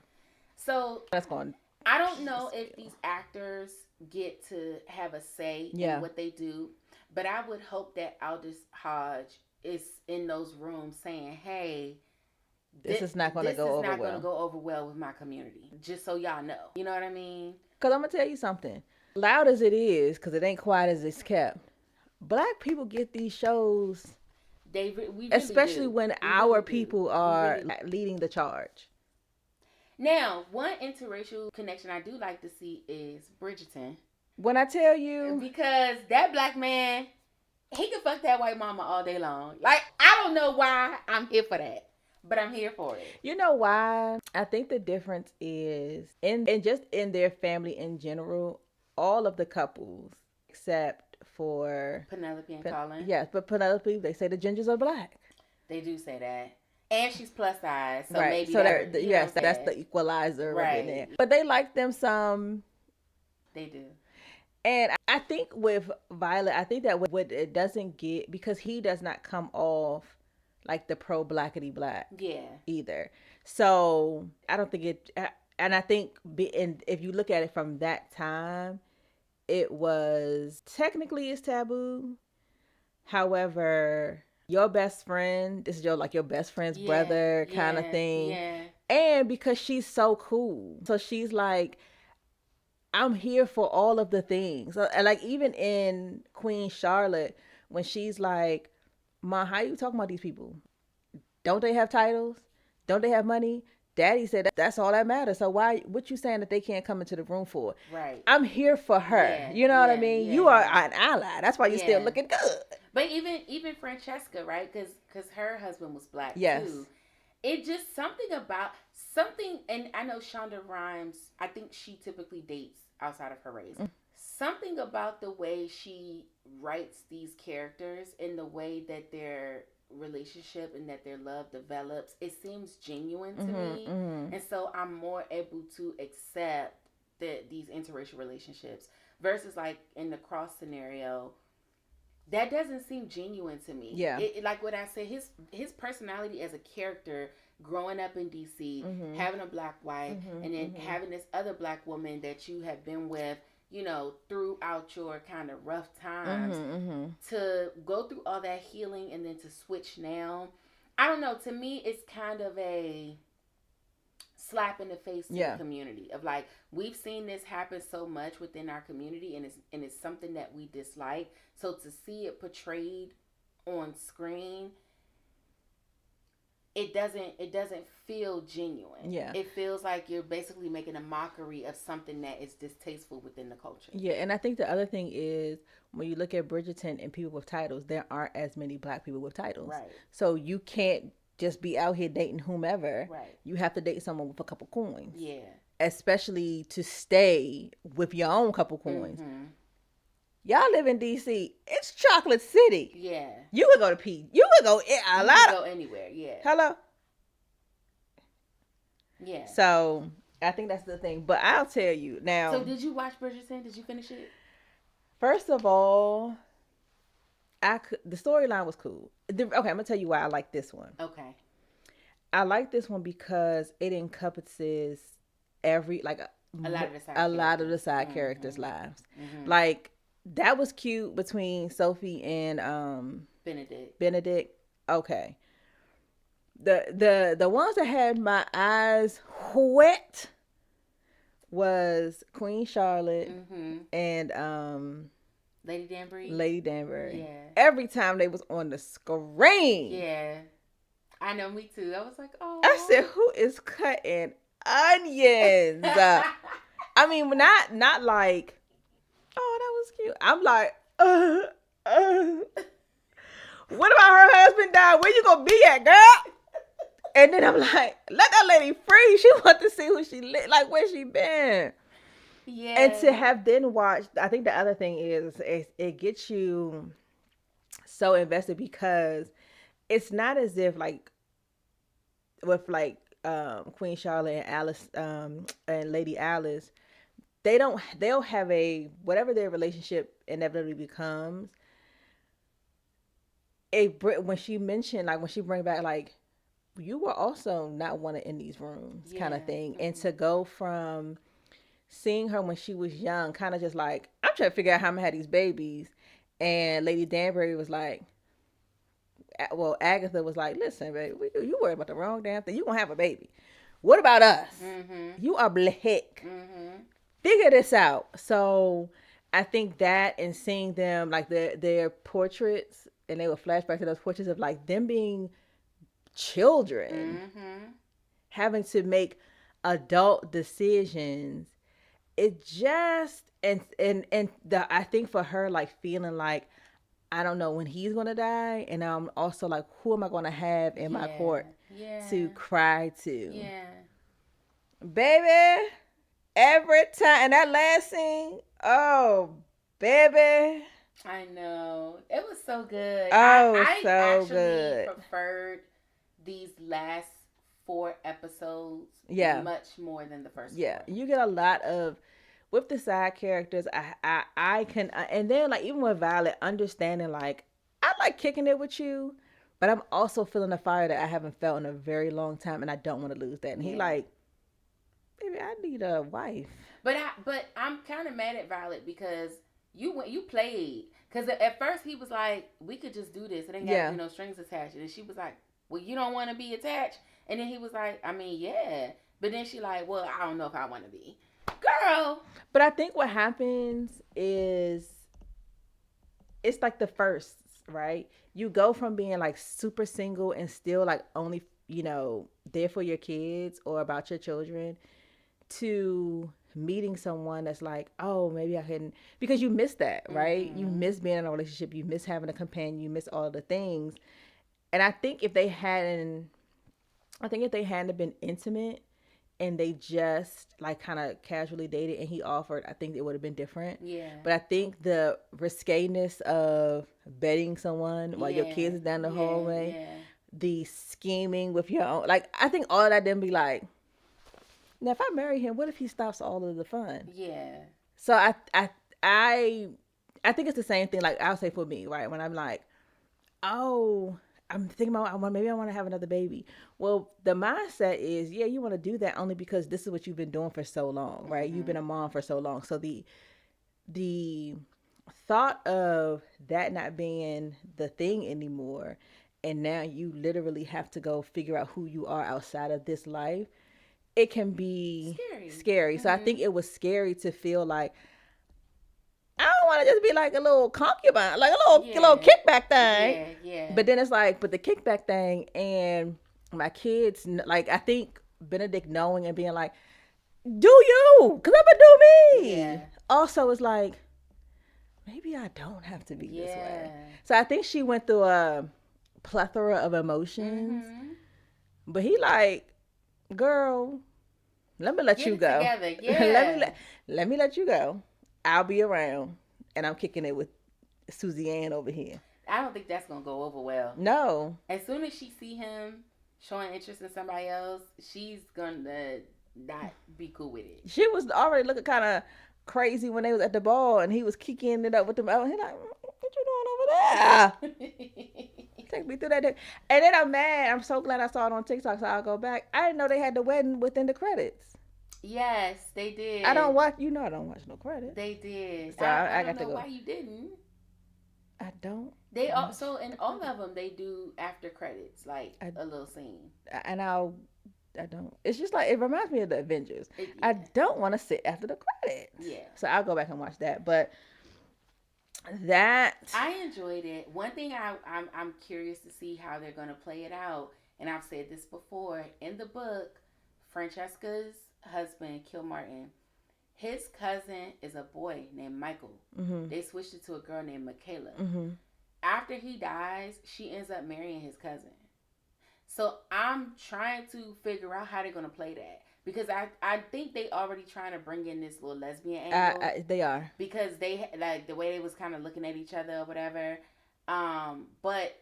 So, that's going... I don't know if these actors get to have a say in what they do. But I would hope that Aldous Hodge is in those rooms saying, hey... This is not going to go over well. This is not going to go over well with my community. Just so y'all know. You know what I mean? Because I'm going to tell you something. Loud as it is, because it ain't quiet as it's kept, black people get these shows We really especially do. when We our really people do. are We really leading the charge. Now, one interracial connection I do like to see is Bridgerton. When I tell you, because that black man, he can fuck that white mama all day long. Like, I don't know why I'm here for that, but I'm here for it. You know why? I think the difference is in just in their family in general, all of the couples except for Penelope and Colin. Yes, but Penelope, they say the gingers are black. They do say that. And she's plus size, so right. maybe so yes, that's the equalizer right there. But they like them some. They do. And I think with Violet, I think that what it doesn't get, because he does not come off like the pro blackity black either. So I don't think it, and I think if you look at it from that time, it was technically it's taboo. However, your best friend, this is your best friend's brother kind of thing. Yeah. And because she's so cool. So she's like, I'm here for all of the things. Like even in Queen Charlotte, when she's like, Ma, how you talking about these people? Don't they have titles? Don't they have money? Daddy said that's all that matters. So what you saying that they can't come into the room for? Right. I'm here for her. Yeah, you know what I mean? You are an ally. That's why you're still looking good. But even Francesca, right? Because her husband was black too. It just something, and I know Shonda Rhimes, I think she typically dates outside of her race. Something about the way she writes these characters and the way that their relationship and that their love develops, it seems genuine to me. And so I'm more able to accept these interracial relationships versus like in the cross scenario. That doesn't seem genuine to me. Yeah. Like what I said, his personality as a character, growing up in DC, having a black wife, and then having this other black woman that you have been with, throughout your kind of rough times, to go through all that healing and then to switch now. I don't know. To me, it's kind of a slap in the face to the community of like, we've seen this happen so much within our community, and it's something that we dislike. So to see it portrayed on screen, it doesn't feel genuine. Yeah. It feels like you're basically making a mockery of something that is distasteful within the culture. Yeah, and I think the other thing is when you look at Bridgerton and people with titles, there aren't as many black people with titles. Right. So you can't just be out here dating whomever. Right. You have to date someone with a couple coins. Yeah. Especially to stay with your own couple coins. Y'all live in DC. It's Chocolate City. Yeah. You could go to P. You could go go anywhere. Yeah. Hello. Yeah. So I think that's the thing. But I'll tell you now. So did you watch Bridgerton? Did you finish it? First of all, the storyline was cool. Okay, I'm gonna tell you why I like this one. Okay. I like this one because it encompasses a lot of the side characters' lives. Like that was cute between Sophie and Benedict. Okay. The ones that had my eyes wet was Queen Charlotte and Lady Danbury. Yeah. Every time they was on the screen. Yeah. I know, me too. I was like, oh. I said, who is cutting onions? I mean, not like, oh, that was cute. I'm like, what about her husband died? Where you gonna be at, girl? And then I'm like, let that lady free. She want to see who she like, where she been. Yeah. And to have then watched, I think the other thing is it gets you so invested because it's not as if like with like Queen Charlotte and Alice and Lady Alice, they'll have whatever their relationship inevitably becomes. When she bring back like, you were also not wanted in these rooms kind of thing. And to go from seeing her when she was young, kind of just like, I'm trying to figure out how I'm gonna have these babies. And Lady Danbury was like, well, Agatha was like, listen, baby, you worried about the wrong damn thing. You gonna have a baby. What about us? You are black. Figure this out. So I think that and seeing them, like their portraits and they would flash back to those portraits of like them being children, having to make adult decisions. It just I think for her, like feeling like I don't know when he's gonna die, and I'm also like, who am I gonna have in my court to cry to? Yeah, baby. Every time, and that last scene, oh baby, I know it was so good. I so actually good. Preferred these last 4 episodes, much more than the first. Yeah, 4. You get a lot of with the side characters. I can, and then like even with Violet, understanding like I like kicking it with you, but I'm also feeling a fire that I haven't felt in a very long time, and I don't want to lose that. And he like, baby, I need a wife. But I'm kind of mad at Violet because you played, because at first he was like, we could just do this, it ain't got to be no strings attached, and she was like, well, you don't want to be attached, and then he was like, I mean, yeah, but then she like, well, I don't know if I want to be, girl. But I think what happens is it's like the firsts, right? You go from being like super single and still like only, there for your kids or about your children, to meeting someone that's like, oh, maybe I can, because you miss that, right? You miss being in a relationship, you miss having a companion, you miss all the things. And I think if they hadn't been intimate and they just like kind of casually dated and he offered, I think it would have been different. Yeah. But I think the risqueness of betting someone while your kids is down the hallway, the scheming with your own, like I think all of that then be like, now if I marry him, what if he stops all of the fun? Yeah. So I think it's the same thing. Like I'll say for me, right? When I'm like, oh, I'm thinking about maybe I want to have another baby. Well, the mindset is, yeah, you want to do that only because this is what you've been doing for so long, right? You've been a mom for so long. So the thought of that not being the thing anymore, and now you literally have to go figure out who you are outside of this life, it can be scary. So I think it was scary to feel like, I don't want to just be like a little concubine, like a little kickback thing. Yeah. But then it's like, but the kickback thing and my kids, like I think Benedict knowing and being like, do you? Because I'm going to do me. Yeah. Also, it's like, maybe I don't have to be this way. So I think she went through a plethora of emotions. But he like, girl, let me let you go. Together. Yeah. let me let you go. I'll be around, and I'm kicking it with Susie Ann over here. I don't think that's gonna go over well. No. As soon as she see him showing interest in somebody else, she's gonna not be cool with it. She was already looking kind of crazy when they was at the ball, and he was kicking it up with them. He like, what you doing over there? Take me through that day. And then I'm mad. I'm so glad I saw it on TikTok, so I'll go back. I didn't know they had the wedding within the credits. Yes, they did. I don't watch no credits. They did. So I got to go. Why you didn't? I don't. They also in all of them they do after credits, like a little scene. And I don't. It's just like it reminds me of the Avengers. I don't want to sit after the credits. Yeah. So I'll go back and watch that. But that I enjoyed it. One thing I'm curious to see how they're gonna play it out. And I've said this before in the book, Francesca's husband, Kilmartin, his cousin is a boy named Michael. They switched it to a girl named Michaela. After he dies, she ends up marrying his cousin. So I'm trying to figure out how they're going to play that. Because I think they already trying to bring in this little lesbian angle. They are. Because they, like, the way they was kind of looking at each other or whatever. But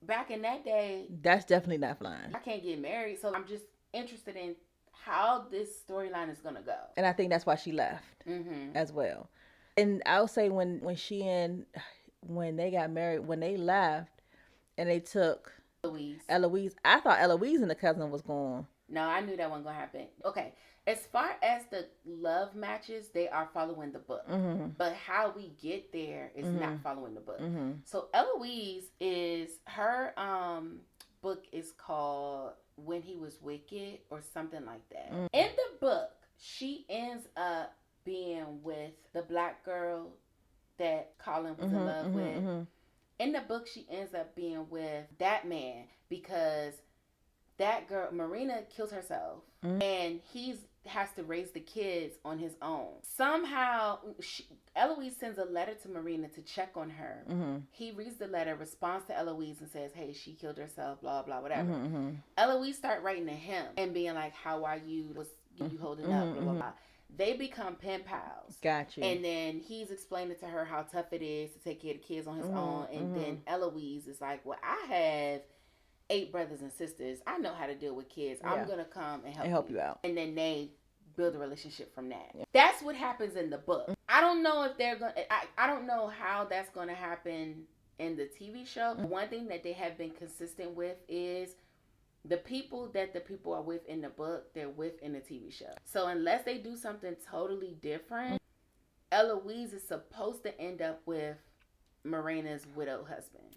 back in that day, that's definitely not flying. I can't get married. So I'm just interested in how this storyline is gonna go. And I think that's why she left as well. And I'll say when they got married, when they left and they took Eloise, I thought Eloise and the cousin was going. No, I knew that wasn't gonna happen. Okay, as far as the love matches, they are following the book, but how we get there is not following the book. So Eloise is her book is called When He Was Wicked or something like that. In the book, she ends up being with the black girl that Colin was in love with. In the book, she ends up being with that man because that girl, Marina, kills herself, and has to raise the kids on his own. Somehow, Eloise sends a letter to Marina to check on her. He reads the letter, responds to Eloise, and says, "Hey, she killed herself, blah, blah, whatever." Eloise start writing to him and being like, "How are you? What's you holding up, blah, blah, blah." They become pen pals. Gotcha. And then he's explaining to her how tough it is to take care of the kids on his own. And then Eloise is like, "Well, I have 8 brothers and sisters. I know how to deal with kids. I'm going to come and help you out." And then they build a relationship from that. That's what happens in the book. I don't know if they're going to, I don't know how that's going to happen in the TV show. One thing that they have been consistent with is the people that the people are with in the book, they're with in the TV show. So unless they do something totally different, Eloise is supposed to end up with Marina's widowed husband.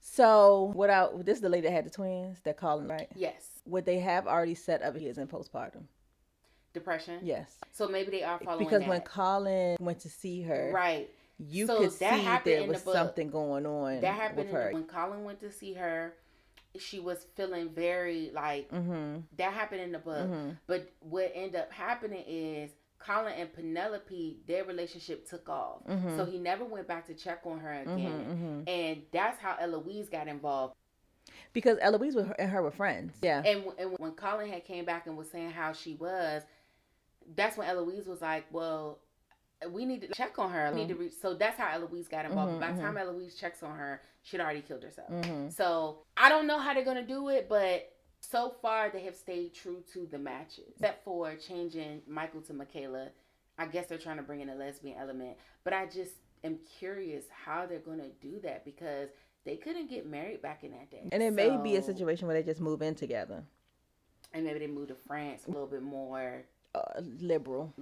So, this is the lady that had the twins that called him, right? Yes. Would they have already set up his in postpartum depression? Yes. So maybe they are following because that. when Colin went to see her, right, you could see there was something going on. That happened with her. When Colin went to see her. She was feeling very like that happened in the book. But what ended up happening is Colin and Penelope, their relationship took off. So he never went back to check on her again. And that's how Eloise got involved. Because Eloise and her were friends. Yeah. And when Colin had came back and was saying how she was, that's when Eloise was like, "Well, we need to check on her. So that's how Eloise got involved. By the time Eloise checks on her, she'd already killed herself. So I don't know how they're going to do it, but so far they have stayed true to the matches. Except for changing Michael to Michaela. I guess they're trying to bring in a lesbian element. But I just am curious how they're going to do that because they couldn't get married back in that day. And it may be a situation where they just move in together. And maybe they move to France a little bit more... liberal.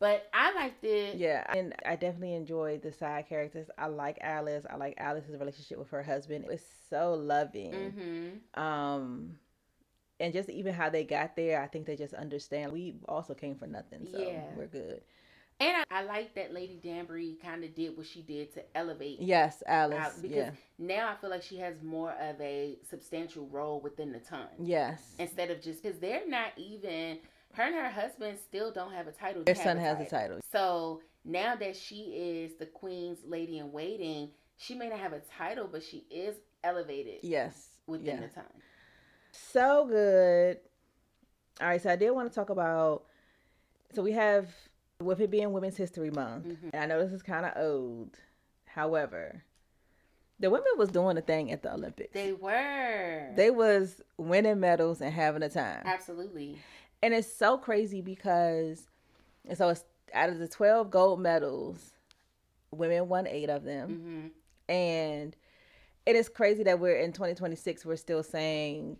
But I liked it. Yeah, and I definitely enjoyed the side characters. I like Alice. I like Alice's relationship with her husband. It's so loving. And just even how they got there, I think they just understand. We also came for nothing, so we're good. And I like that Lady Danbury kind of did what she did to elevate. Yes, Alice. Because now I feel like she has more of a substantial role within the ton. Yes. Instead of just, because they're not even... Her and her husband still don't have a title. Their son has a title. So now that she is the Queen's Lady in Waiting, she may not have a title, but she is elevated. Yes. Within the time. So good. All right, so I did want to talk about, so we have, with it being Women's History Month, and I know this is kind of old. However, the women was doing a thing at the Olympics. They were. They was winning medals and having a time. Absolutely. And it's so crazy because, so it's out of the 12 gold medals, women won 8 of them. And it is crazy that we're in 2026, we're still saying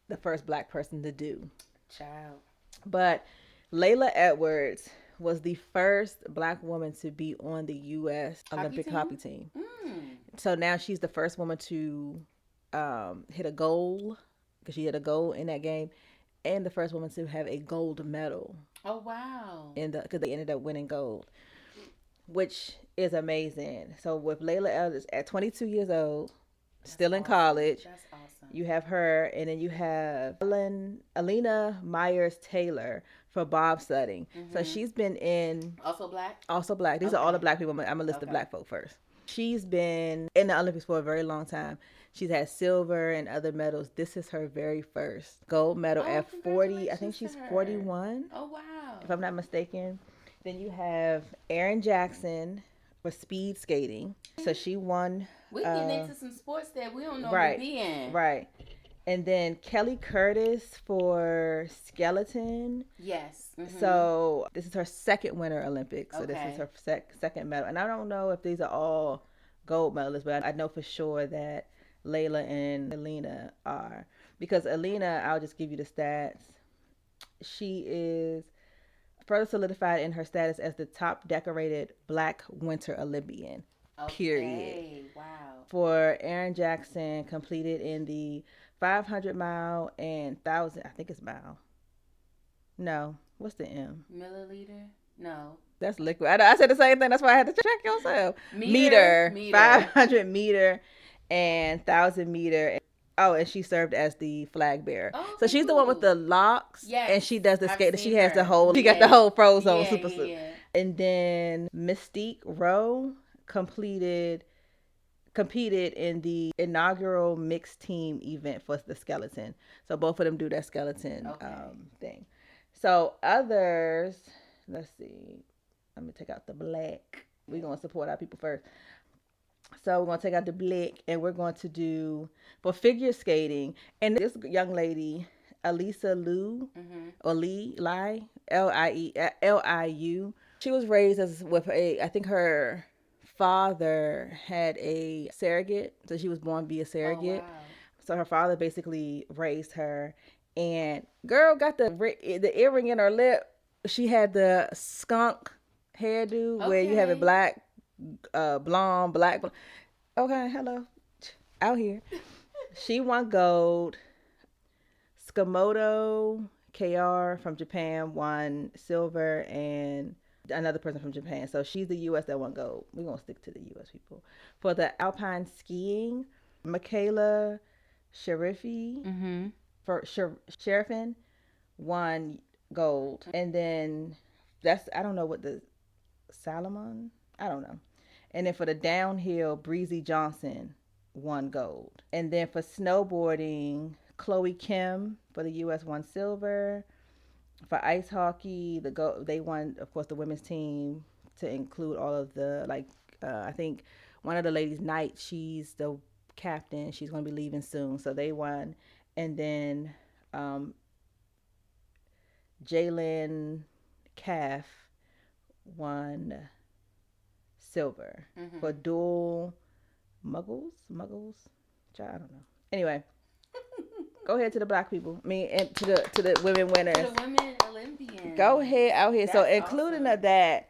the first Black person to do. Child. But Layla Edwards was the first Black woman to be on the U.S. Olympic hockey team. So now she's the first woman to hit a goal, because she hit a goal in that game. And the first woman to have a gold medal. Oh, wow. Because they ended up winning gold, which is amazing. So with Layla Edwards at 22 years old, still in college. That's awesome. You have her, and then you have Alina Myers-Taylor for bobsledding. So she's been in... Also Black? Also Black. These are all the Black people. I'm going to list the Black folk first. She's been in the Olympics for a very long time. She's had silver and other medals. This is her very first gold medal at 40. I think she's 41. Oh, wow. If I'm not mistaken. Then you have Erin Jackson for speed skating. So she won. We're getting into some sports that we don't know to be in. Right. And then Kelly Curtis for skeleton. Yes. So this is her second Winter Olympics. So this is her second medal. And I don't know if these are all gold medalists, but I know for sure that Layla and Alina are. Because Alina, I'll just give you the stats. She is further solidified in her status as the top decorated Black Winter Olympian. Period. Wow. For Erin Jackson, completed in the 500 mile and 1,000, I think it's mile. No, what's the M? Milliliter? No. That's liquid. I said the same thing. That's why I had to check yourself. Meter. 500 meter and 1,000 meter. Oh, and she served as the flag bearer. Oh, so she's the one with the locks. Yes. And she does the skate. She has the whole, she got the whole Frozone super suit. Yeah. And then Mystique Rowe competed in the inaugural mixed team event for the skeleton. So both of them do that skeleton thing. So others, let's see. Let me take out the black. We're going to support our people first. So we're going to take out the black and we're going to do for figure skating. And this young lady, Elisa Liu, or Liu, Liu. She was raised I think her father had a surrogate. So she was born via surrogate. Oh, wow. So her father basically raised her. And girl got the earring in her lip. She had the skunk hairdo where you have it black, blonde, black. Okay, hello. Out here. She won gold. Skamoto KR from Japan won silver, and another person from Japan. So she's the U.S. that won gold. We're going to stick to the U.S. people. For the alpine skiing, Michaela Sheriffin won gold. And then I don't know what the Salomon, I don't know. And then for the downhill, Breezy Johnson won gold. And then for snowboarding, Chloe Kim for the U.S. won silver. For ice hockey, they won, of course, the women's team, to include all of the, I think one of the ladies, Knight, she's the captain. She's going to be leaving soon. So they won. And then Jalen Calf won silver for dual muggles. I don't know. Anyway, go ahead to the black people. And to the women winners. To the women Olympians. Go ahead out here. That's so including awesome. That,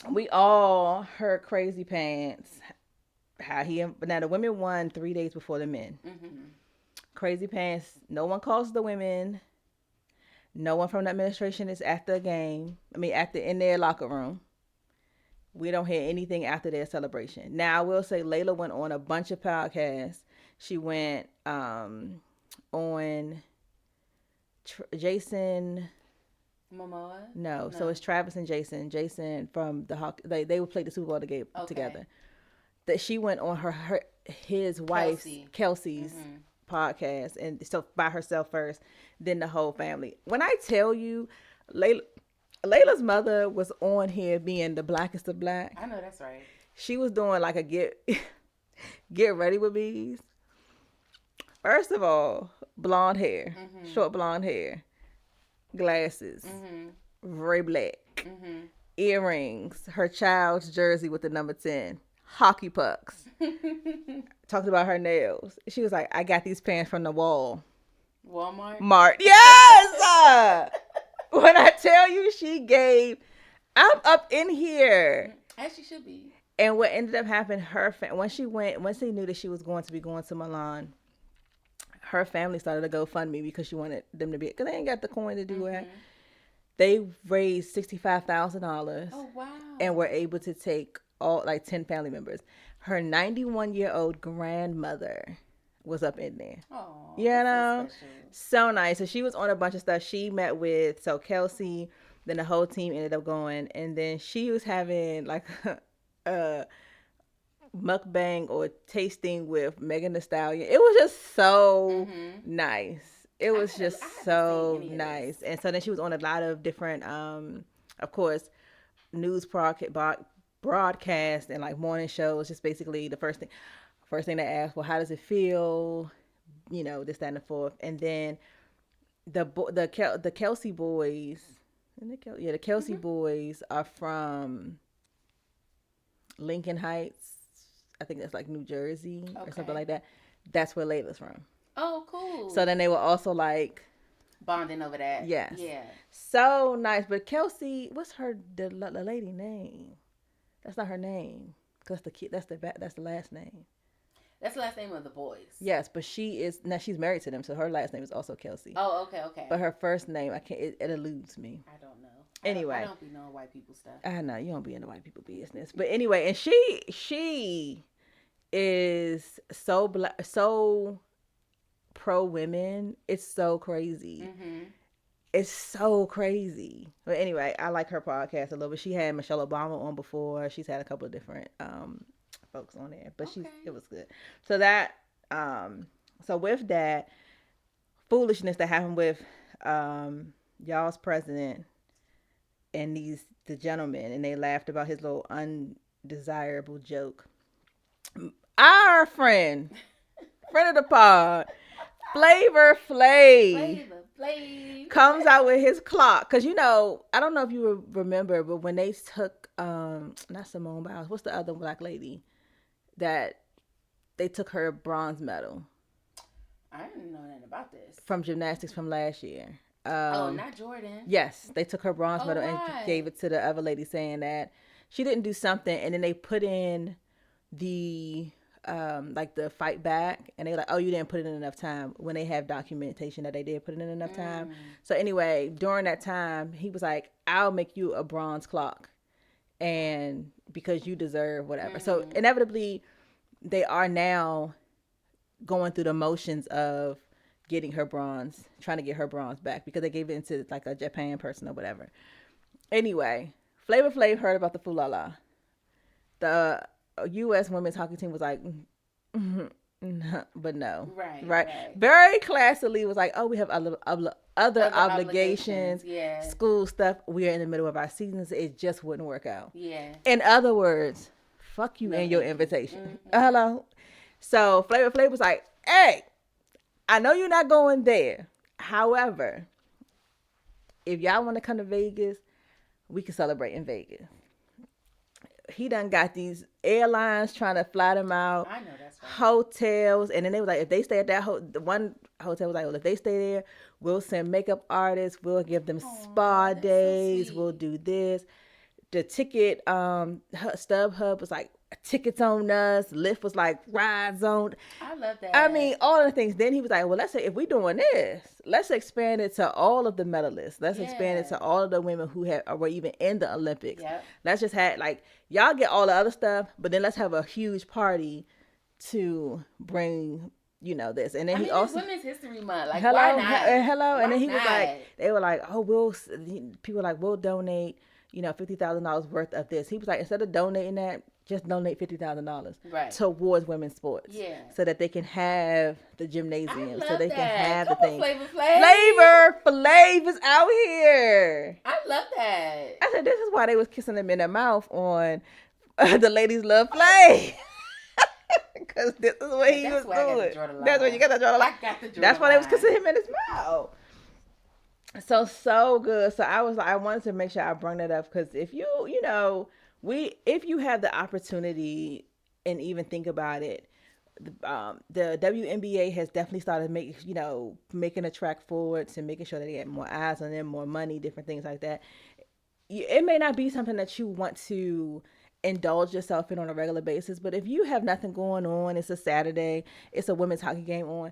we all heard Crazy Pants. Now the women won 3 days before the men. Crazy Pants. No one calls the women. No one from the administration is at the game. In their locker room. We don't hear anything after their celebration. Now, I will say Layla went on a bunch of podcasts. She went on Jason Momoa? No, so it's Travis and Jason. Jason from the Hawk. They would play the Super Bowl together. That she went on his wife's Kelsey's podcast, and so by herself first, then the whole family. When I tell you, Layla's mother was on here being the blackest of black. I know that's right. She was doing like a get ready with me's. First of all, blonde hair, short blonde hair, glasses, very black, earrings, her child's jersey with the number 10, hockey pucks. Talked about her nails. She was like, I got these pants from the Walmart. Yes! When I tell you I'm up in here. As she should be. And what ended up happening, once they knew that she was going to Milan, her family started a GoFundMe because she wanted them to be, because they ain't got the coin to do it. They raised $65,000. Oh, wow. And were able to take 10 family members. Her 91-year-old grandmother was up in there. Oh, you know? So nice. So she was on a bunch of stuff. She met with Kelsey, then the whole team ended up going, and then she was having like a mukbang or tasting with Megan Thee Stallion. It was just so nice. It was just so nice. And so then she was on a lot of different, of course, news broadcast and like morning shows. Just basically the first thing they asked, well, how does it feel? You know, this, that, and the fourth. And then the Kelsey boys, the Kelsey boys are from Lincoln Heights. I think that's like New Jersey or something like that. That's where Layla's from. Oh, cool. So then they were also like bonding over that. Yes. Yeah. So nice. But Kelsey, what's the lady name? That's not her name. Cause that's the last name. That's the last name of the boys. Yes, but she's married to them, so her last name is also Kelsey. Oh, okay. But her first name, it eludes me. I don't know. Anyway, I don't be knowing white people stuff. I know you don't be into white people business, but anyway, and she is so pro women. It's so crazy. Mm-hmm. It's so crazy. But anyway, I like her podcast a little bit. She had Michelle Obama on before. She's had a couple of different folks on there, but it was good. So that so with that foolishness that happened with y'all's president and the gentleman, and they laughed about his little undesirable joke. Our friend of the pod, Flavor Flav, comes out with his clock. Because, I don't know if you remember, but when they took, not Simone Biles, what's the other black lady that they took her bronze medal? I didn't know nothing about this. From gymnastics from last year. Not Jordan. Yes, they took her bronze medal and gave it to the other lady, saying that she didn't do something, and then they put in the the fight back, and they were like, oh, you didn't put it in enough time, when they have documentation that they did put it in enough time. So anyway, during that time, he was like, I'll make you a bronze clock, and because you deserve whatever. So inevitably, they are now going through the motions of getting her bronze, trying to get her bronze back, because they gave it into like a Japan person or whatever. Anyway, Flavor Flav heard about the foolala. The U.S. women's hockey team was like, but no. Right. Very classily was like, oh, we have other obligations, school stuff. We are in the middle of our seasons. It just wouldn't work out. Yeah. In other words, fuck you and your invitation. Hello. So Flavor Flav was like, hey, I know you're not going there. However, if y'all want to come to Vegas, we can celebrate in Vegas. He done got these airlines trying to fly them out. I know that's right. Hotels. And then they was like, if they stay at that one hotel was like, well, if they stay there, we'll send makeup artists. We'll give them spa days. So we'll do this. The ticket, StubHub was like, tickets on us. Lyft was like, rides on. I love that. I mean, all of the things. Then he was like, well, let's say if we're doing this, let's expand it to all of the medalists. Let's expand it to all of the women who were even in the Olympics. Yep. Let's just have, like, y'all get all the other stuff, but then let's have a huge party to bring, this. And then he also, it's Women's History Month. Like, why not? And then he was like, they were like, oh, people were like, we'll donate, $50,000 worth of this. He was like, instead of donating that, just donate $50,000 towards women's sports, so that they can have the gymnasium, so they can have the thing. Flavor Flav is out here. I love that. I said, this is why they was kissing them in the mouth on The Ladies Love Flav, because this is what he was doing. That's where you got to draw the line. That's why they was kissing him in his mouth. So good. So I was like, I wanted to make sure I bring that up, because if if you have the opportunity and even think about it, the WNBA has definitely started making a track forward to making sure that they get more eyes on them, more money, different things like that. It may not be something that you want to indulge yourself in on a regular basis, but if you have nothing going on, it's a Saturday, it's a women's hockey game on,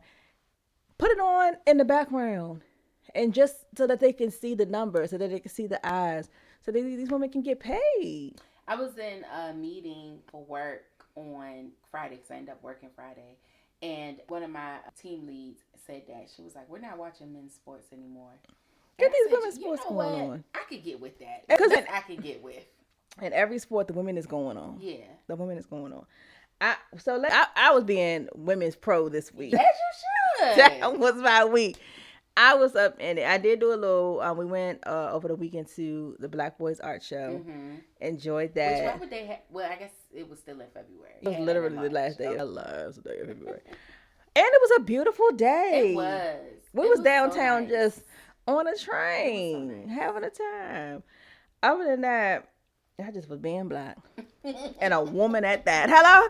put it on in the background, and just so that they can see the numbers, so that they can see the eyes, so that these women can get paid. I was in a meeting for work on Friday, because I ended up working Friday, and one of my team leads said that she was like, we're not watching men's sports anymore. Get these women's sports going on. I could get with that. Because I could get with. In every sport, the women is going on. Yeah. The women is going on. I was being women's pro this week. Yes, you should. That was my week. I was up in it. I did do a little, we went over the weekend to the Black Boys Art Show. Mm-hmm. Enjoyed that. When would they have? Well, I guess it was still in February. It was literally the last day of the last day of February. And it was a beautiful day. It was. We was downtown, so nice. Just on a train, so nice. Having a time. Other than that, I just was being black. And a woman at that. Hello?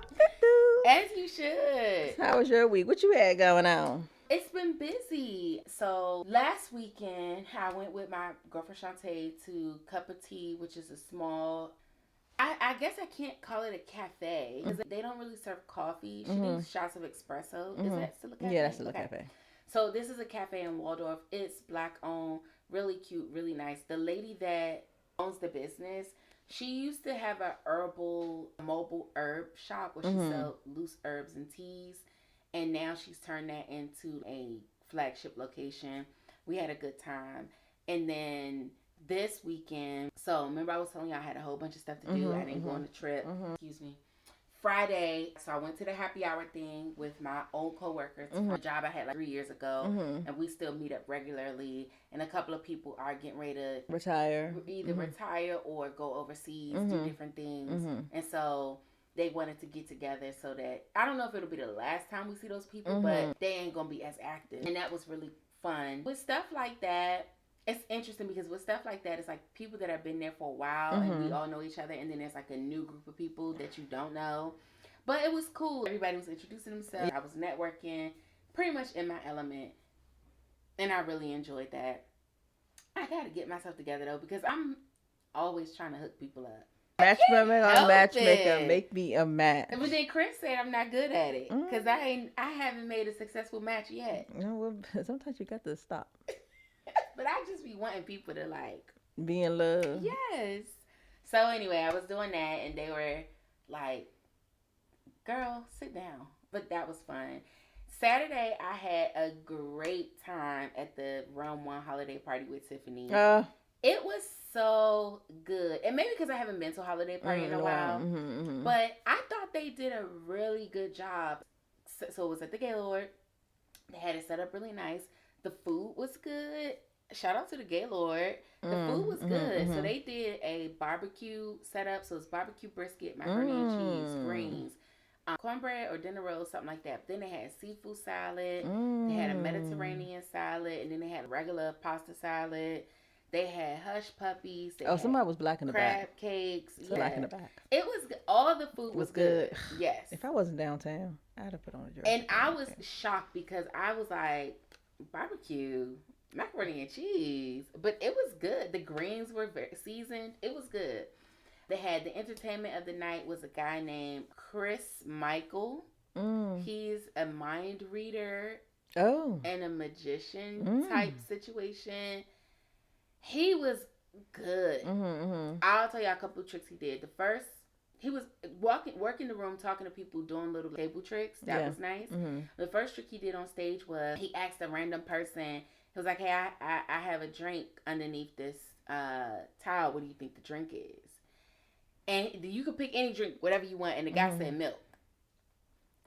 As you should. How was your week? What you had going on? It's been busy. So last weekend, I went with my girlfriend Shantae to Cup of Tea, which is a small, I guess I can't call it a cafe, because they don't really serve coffee. She does shots of espresso. Is that still a cafe? Yeah, that's still a cafe. So this is a cafe in Waldorf. It's Black owned, really cute, really nice. The lady that owns the business. She used to have a herbal mobile herb shop where she sells loose herbs and teas. And now she's turned that into a flagship location. We had a good time. And then this weekend, so remember I was telling you I had a whole bunch of stuff to do. I didn't go on the trip. Excuse me. Friday, so I went to the happy hour thing with my old coworkers from a job I had like 3 years ago, and we still meet up regularly. And a couple of people are getting ready to retire, either retire or go overseas, do different things. And so they wanted to get together so that, I don't know if it'll be the last time we see those people, but they ain't gonna be as active. And that was really fun. With stuff like that, it's interesting because with stuff like that, it's like people that have been there for a while and we all know each other, and then there's like a new group of people that you don't know. But it was cool. Everybody was introducing themselves. I was networking, pretty much in my element, and I really enjoyed that. I gotta get myself together though, because I'm always trying to hook people up. Matchmaker, make me a match. But then Chris said I'm not good at it because I haven't made a successful match yet. Well, sometimes you got to stop. But I just be wanting people to like be in love. Yes. So anyway, I was doing that and they were like, girl, sit down. But that was fun. Saturday, I had a great time at the Realm 1 holiday party with Tiffany. It was so good. And maybe because I haven't been to a holiday party in a while. But I thought they did a really good job. So it was at the Gaylord. They had it set up really nice. The food was good. Shout out to the Gaylord. The food was good. So they did a barbecue setup. So it's barbecue brisket, macaroni and cheese, greens, cornbread or dinner rolls, something like that. But then they had seafood salad. They had a Mediterranean salad. And then they had regular pasta salad. They had hush puppies. Somebody was black in the back. Crab cakes. Black in the back. It was good. All the food was good. Yes. If I wasn't downtown, I'd have put on a jersey. And I was shocked because I was like, barbecue, macaroni and cheese. But it was good. The greens were very seasoned. It was good. They had the entertainment of the night was a guy named Chris Michael. He's a mind reader and a magician type situation. He was good. I'll tell you a couple of tricks he did. The first, he was working the room, talking to people, doing little table tricks. That was nice. The first trick he did on stage was he asked a random person, he was like, hey, I have a drink underneath this towel. What do you think the drink is? And you could pick any drink, whatever you want. And the guy said milk.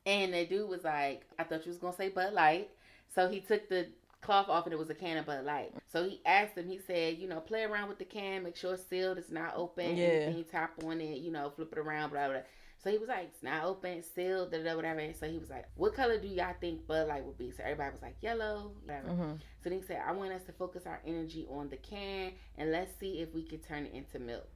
And the dude was like, I thought you was going to say Bud Light. So he took the cloth off and it was a can of Bud Light. So he asked him, he said, play around with the can, make sure it's sealed, it's not open. Anything you tap on it, flip it around, blah, blah. So he was like, it's not open, it's sealed, whatever. And so he was like, what color do y'all think Bud Light would be? So everybody was like, yellow, whatever. So then he said, I want us to focus our energy on the can and let's see if we can turn it into milk.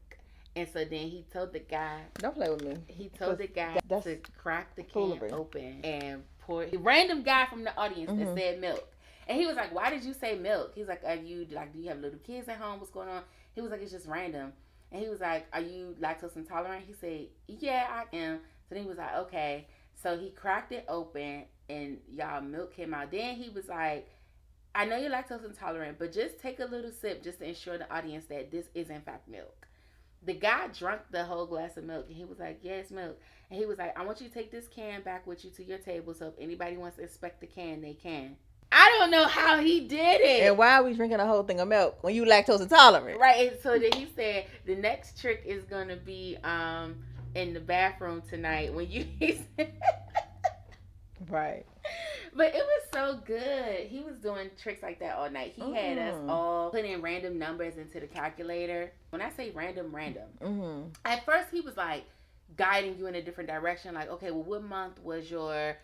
And so then he told the guy, don't play with me. He told the guy to crack the can open and pour it. A random guy from the audience that said milk. And he was like, why did you say milk? He's like, do you have little kids at home? What's going on? He was like, it's just random. And he was like, are you lactose intolerant? He said, yeah, I am. So then he was like, okay. So he cracked it open and y'all milk came out. Then he was like, I know you're lactose intolerant, but just take a little sip just to ensure the audience that this is in fact milk. The guy drank the whole glass of milk and he was like, yeah, it's milk. And he was like, I want you to take this can back with you to your table so if anybody wants to inspect the can, they can. I don't know how he did it. And why are we drinking a whole thing of milk when you lactose intolerant? Right. And so then he said the next trick is going to be in the bathroom tonight when you... Right. But it was so good. He was doing tricks like that all night. He had us all put in random numbers into the calculator. When I say random. At first he was like guiding you in a different direction. Like, okay, well, what month was your,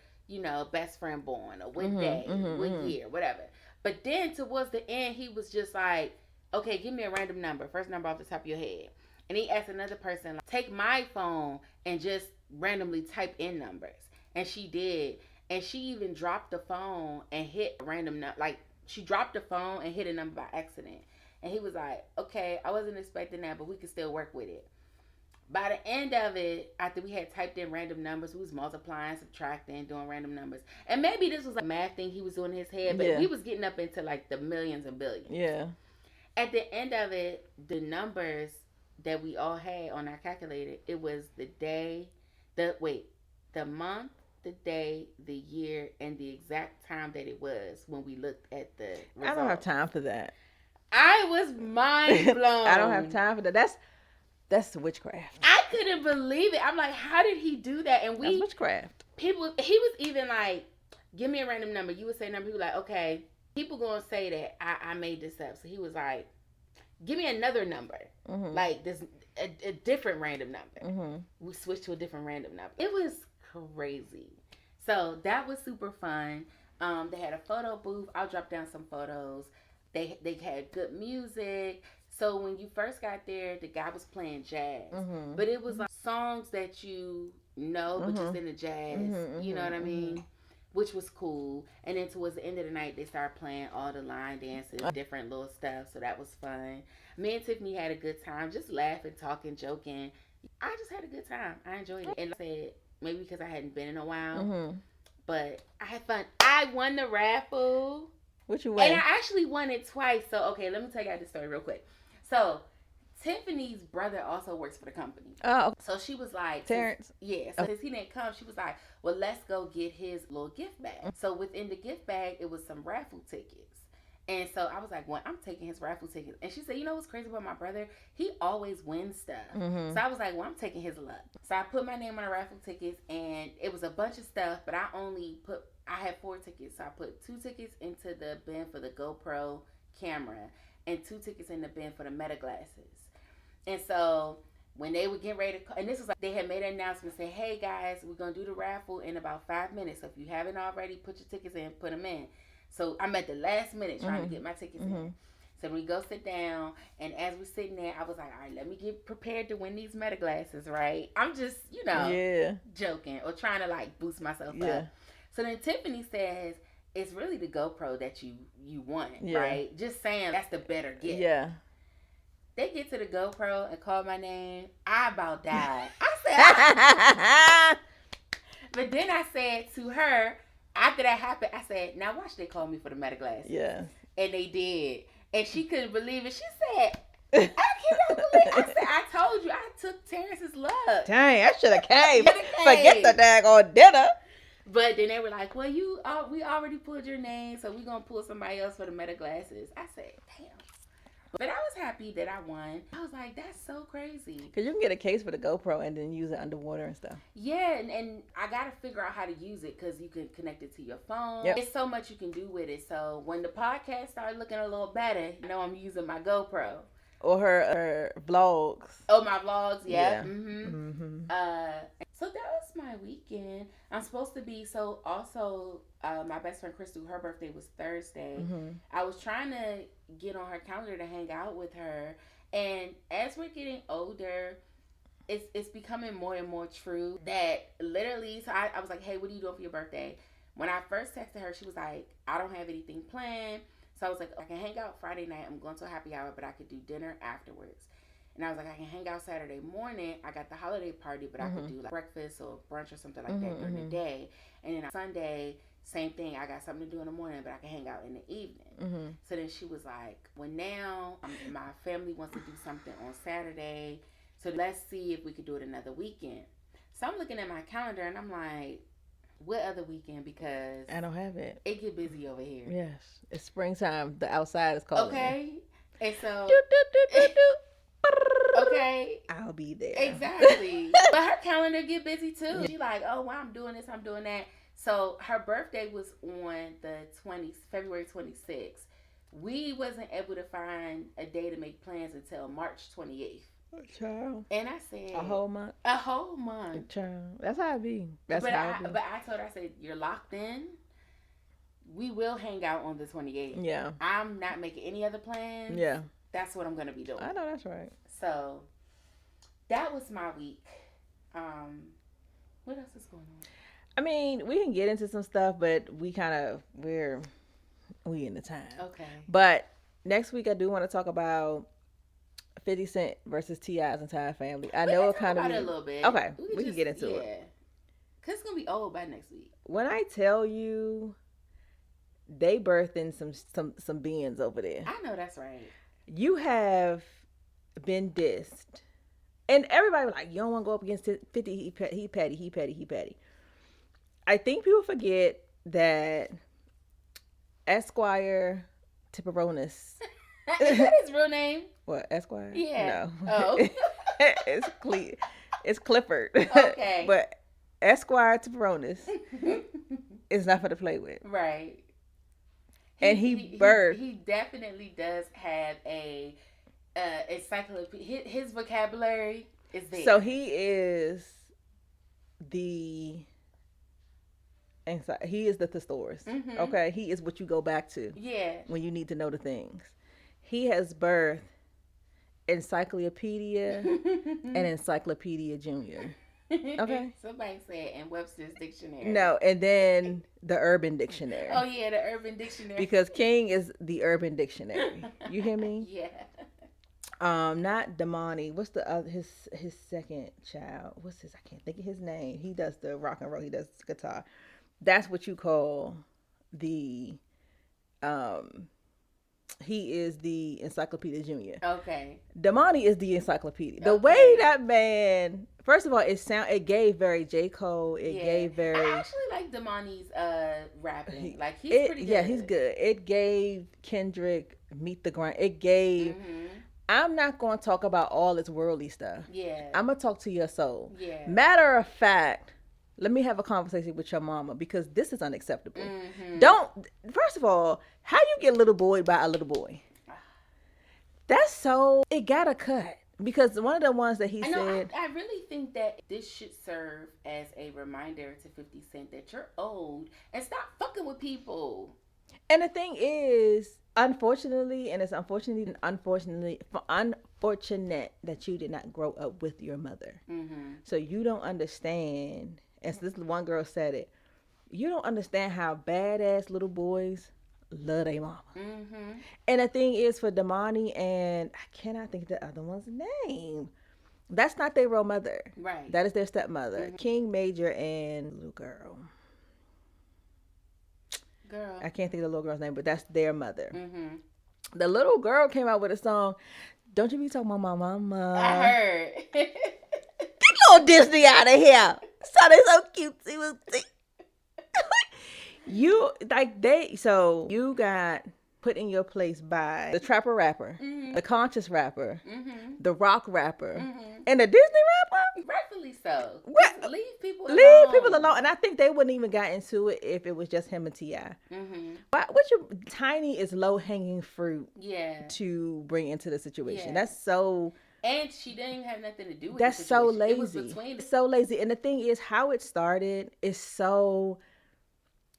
best friend born? Or what day? What year? Whatever. But then towards the end, he was just like, okay, give me a random number. First number off the top of your head. And he asked another person, like, take my phone and just randomly type in numbers. And she did. And she even dropped the phone and hit a random number. Like, she dropped the phone and hit a number by accident. And he was like, okay, I wasn't expecting that, but we can still work with it. By the end of it, after we had typed in random numbers, we was multiplying, subtracting, doing random numbers. And maybe this was a math thing he was doing in his head, but we was getting up into like the millions and billions. Yeah. At the end of it, the numbers that we all had on our calculator, it was the month, the day, the year, and the exact time that it was when we looked at the results. I don't have time for that. I was mind blown. I don't have time for that. That's witchcraft. I couldn't believe it. I'm like, how did he do that? And that's witchcraft. He was even like, give me a random number. You would say a number. He was like, okay, people gonna say that I made this up. So he was like, give me another number. Mm-hmm. Like this, a different random number. Mm-hmm. We switched to a different random number. It was crazy. So that was super fun. They had a photo booth. I'll drop down some photos. They had good music. So when you first got there, the guy was playing jazz, mm-hmm. but it was like songs that you know, but just in the jazz. Mm-hmm, you know what I mean? Which was cool. And then towards the end of the night, they started playing all the line dances, different little stuff. So that was fun. Me and Tiffany had a good time, just laughing, talking, joking. I just had a good time. I enjoyed it. And like I said, maybe because I hadn't been in a while, mm-hmm. but I had fun. I won the raffle. What you won? And I actually won it twice. So, okay, let me tell you guys this story real quick. So, Tiffany's brother also works for the company. Oh. So she was like, Terrence? Yeah. So since he didn't come, she was like, well, let's go get his little gift bag. Mm-hmm. So within the gift bag, it was some raffle tickets. And so I was like, well, I'm taking his raffle tickets. And she said, you know what's crazy about my brother? He always wins stuff. Mm-hmm. So I was like, well, I'm taking his luck. So I put my name on the raffle tickets, and it was a bunch of stuff, but I had 4 tickets. So I put 2 tickets into the bin for the GoPro camera and 2 tickets in the bin for the meta glasses. And so when they would get ready to, and this was like, they had made an announcement saying, hey guys, we're going to do the raffle in about 5 minutes. So if you haven't already, put your tickets in, put them in. So I'm at the last minute trying to get my tickets in. So we go sit down, and as we're sitting there, I was like, all right, let me get prepared to win these meta glasses, right? I'm just, joking or trying to like boost myself up. So then Tiffany says, it's really the GoPro that you want, right? Just saying that's the better gift. Yeah. They get to the GoPro and call my name. I about died. I said, but then I said to her, after that happened, I said, now watch they call me for the meta glasses. Yeah. And they did. And she couldn't believe it. She said, I cannot believe it. I said, I told you, I took Terrence's luck. Dang, I should have came. Forget the daggone dinner. But then they were like, well, we already pulled your name, so we're going to pull somebody else for the meta glasses. I said, damn. But I was happy that I won. I was like, that's so crazy. Because you can get a case for the GoPro and then use it underwater and stuff. Yeah, and I got to figure out how to use it because you can connect it to your phone. Yep. There's so much you can do with it. So when the podcast started looking a little better, I'm using my GoPro. Or her vlogs. Oh, my vlogs, yeah. So that was my weekend. I'm supposed to be, my best friend Crystal, her birthday was Thursday. Mm-hmm. I was trying to get on her calendar to hang out with her. And as we're getting older, it's becoming more and more true that literally, so I was like, hey, what are you doing for your birthday? When I first texted her, she was like, I don't have anything planned. So I was like, I can hang out Friday night. I'm going to a happy hour, but I could do dinner afterwards. And I was like, I can hang out Saturday morning. I got the holiday party, but I could do like breakfast or brunch or something like that during the day. And then on Sunday, same thing. I got something to do in the morning, but I can hang out in the evening. So then she was like, well, now my family wants to do something on Saturday. So let's see if we could do it another weekend. So I'm looking at my calendar and I'm like, what other weekend? Because I don't have it. It get busy over here. Yes. It's springtime. The outside is cold. Okay. And so okay. I'll be there. Exactly. But her calendar get busy too. She like, oh, well, I'm doing this, I'm doing that. So her birthday was on the February 26th. We wasn't able to find a day to make plans until March 28th. Child. And I said a whole month. Child. That's how it be. But I told her, I said, you're locked in. We will hang out on the 28th. Yeah. I'm not making any other plans. Yeah. That's what I'm gonna be doing. I know that's right. So that was my week. What else is going on? I mean, we can get into some stuff, but we in the time. Okay. But next week I do want to talk about 50 Cent versus T.I.'s entire family. I know it kind of a little bit. Okay, we can get into it. Cause it's gonna be old by next week. When I tell you, they birthed in some beings over there. I know that's right. You have been dissed And everybody was like, you don't want to go up against 50, he petty. I think people forget that Esquire Tipperonis. Is that his real name? What, Esquire? Yeah. No. Oh. It's Clifford. Okay. But Esquire Tipperonis is nothing to play with. Right. And he birthed. He definitely does have a encyclopedia. His vocabulary is there. So he is the thesaurus. Mm-hmm. Okay, he is what you go back to. Yeah. When you need to know the things. He has birthed Encyclopedia and Encyclopedia Junior. Okay. Somebody said in Webster's dictionary. No, and then the Urban Dictionary. Oh yeah, the Urban Dictionary. Because King is the Urban Dictionary. You hear me? Yeah. Not Damani. What's the other his second child? What's his? I can't think of his name. He does the rock and roll. He does guitar. That's what you call the he is the Encyclopedia Junior. Okay. Damani is the encyclopedia. The Okay. way that man, first of all, it gave very J. Cole. It gave very. I actually like Damani's rapping. Like he's pretty good. Yeah, he's good. It gave Kendrick Meet the Grind. It gave. Mm-hmm. I'm not going to talk about all its worldly stuff. Yeah. I'm going to talk to your soul. Yeah. Matter of fact, let me have a conversation with your mama because this is unacceptable. Mm-hmm. First of all, how you get little boy by a little boy? That's so, it got a cut. Because one of the ones that he said. I really think that this should serve as a reminder to 50 Cent that you're old and stop fucking with people. And the thing is, unfortunately, and it's unfortunate that you did not grow up with your mother. Mm-hmm. So you don't understand, as this one girl said it, you don't understand how badass little boys love their mama. Mm-hmm. And the thing is, for Damani and I cannot think of the other one's name. That's not their real mother. Right. That is their stepmother. Mm-hmm. King Major and little girl. I can't think of the little girl's name, but that's their mother. Mm-hmm. The little girl came out with a song. Don't you be talking about my mama. I heard. Get little Disney out of here. Sounded so cute. You got put in your place by the trapper rapper, mm-hmm. the conscious rapper, mm-hmm. the rock rapper, mm-hmm. and the Disney rapper. Rightfully so. What? Leave people alone. And I think they wouldn't even got into it if it was just him and T.I. Mm-hmm. Tiny is low hanging fruit. Yeah. To bring into the situation. Yeah. That's so. And she didn't even have nothing to do with that's the so situation. lazy. It was between it's so lazy. And the thing is, how it started is so.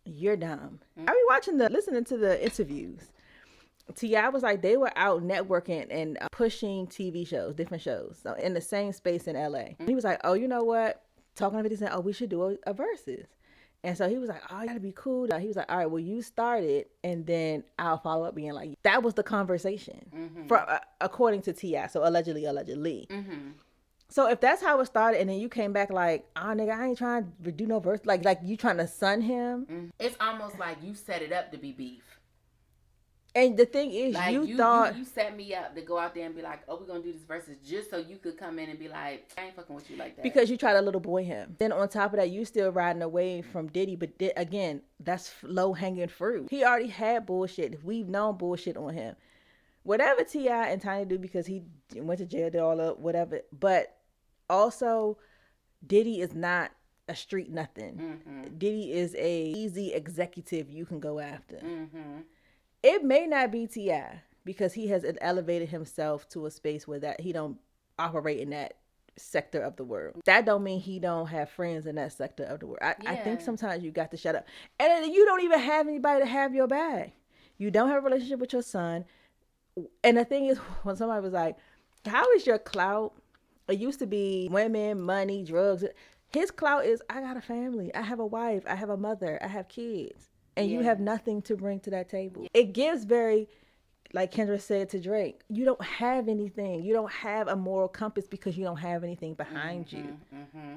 You're dumb. Mm-hmm. I be listening to the interviews. T.I. was like, they were out networking and pushing TV shows, different shows, so in the same space in LA. Mm-hmm. He was like, oh, you know what? Talking to 50 Cent, we should do a versus. And so he was like, oh, that'd be cool. He was like, all right, well, you start it, and then I'll follow up being like, that was the conversation, according to T.I., so allegedly. Mm-hmm. So if that's how it started, and then you came back like, oh, nigga, I ain't trying to do no verse, like you trying to sun him. Mm-hmm. It's almost like you set it up to be beef. And the thing is, like you thought... You set me up to go out there and be like, oh, we're going to do this versus just so you could come in and be like, I ain't fucking with you like that. Because you tried to little boy him. Then on top of that, you still riding away from Diddy. But again, that's low-hanging fruit. He already had bullshit. We've known bullshit on him. Whatever T.I. and Tiny do because he went to jail, did all of whatever. But also, Diddy is not a street nothing. Mm-hmm. Diddy is a easy executive you can go after. Mm-hmm. It may not be T.I. because he has elevated himself to a space where that he don't operate in that sector of the world. That don't mean he don't have friends in that sector of the world. I think sometimes you got to shut up. And then you don't even have anybody to have your back. You don't have a relationship with your son. And the thing is, when somebody was like, how is your clout? It used to be women, money, drugs. His clout is, I got a family. I have a wife. I have a mother. I have kids. And you have nothing to bring to that table. Yeah. It gives very, like Kendra said to Drake, you don't have anything. You don't have a moral compass because you don't have anything behind you. Mm-hmm.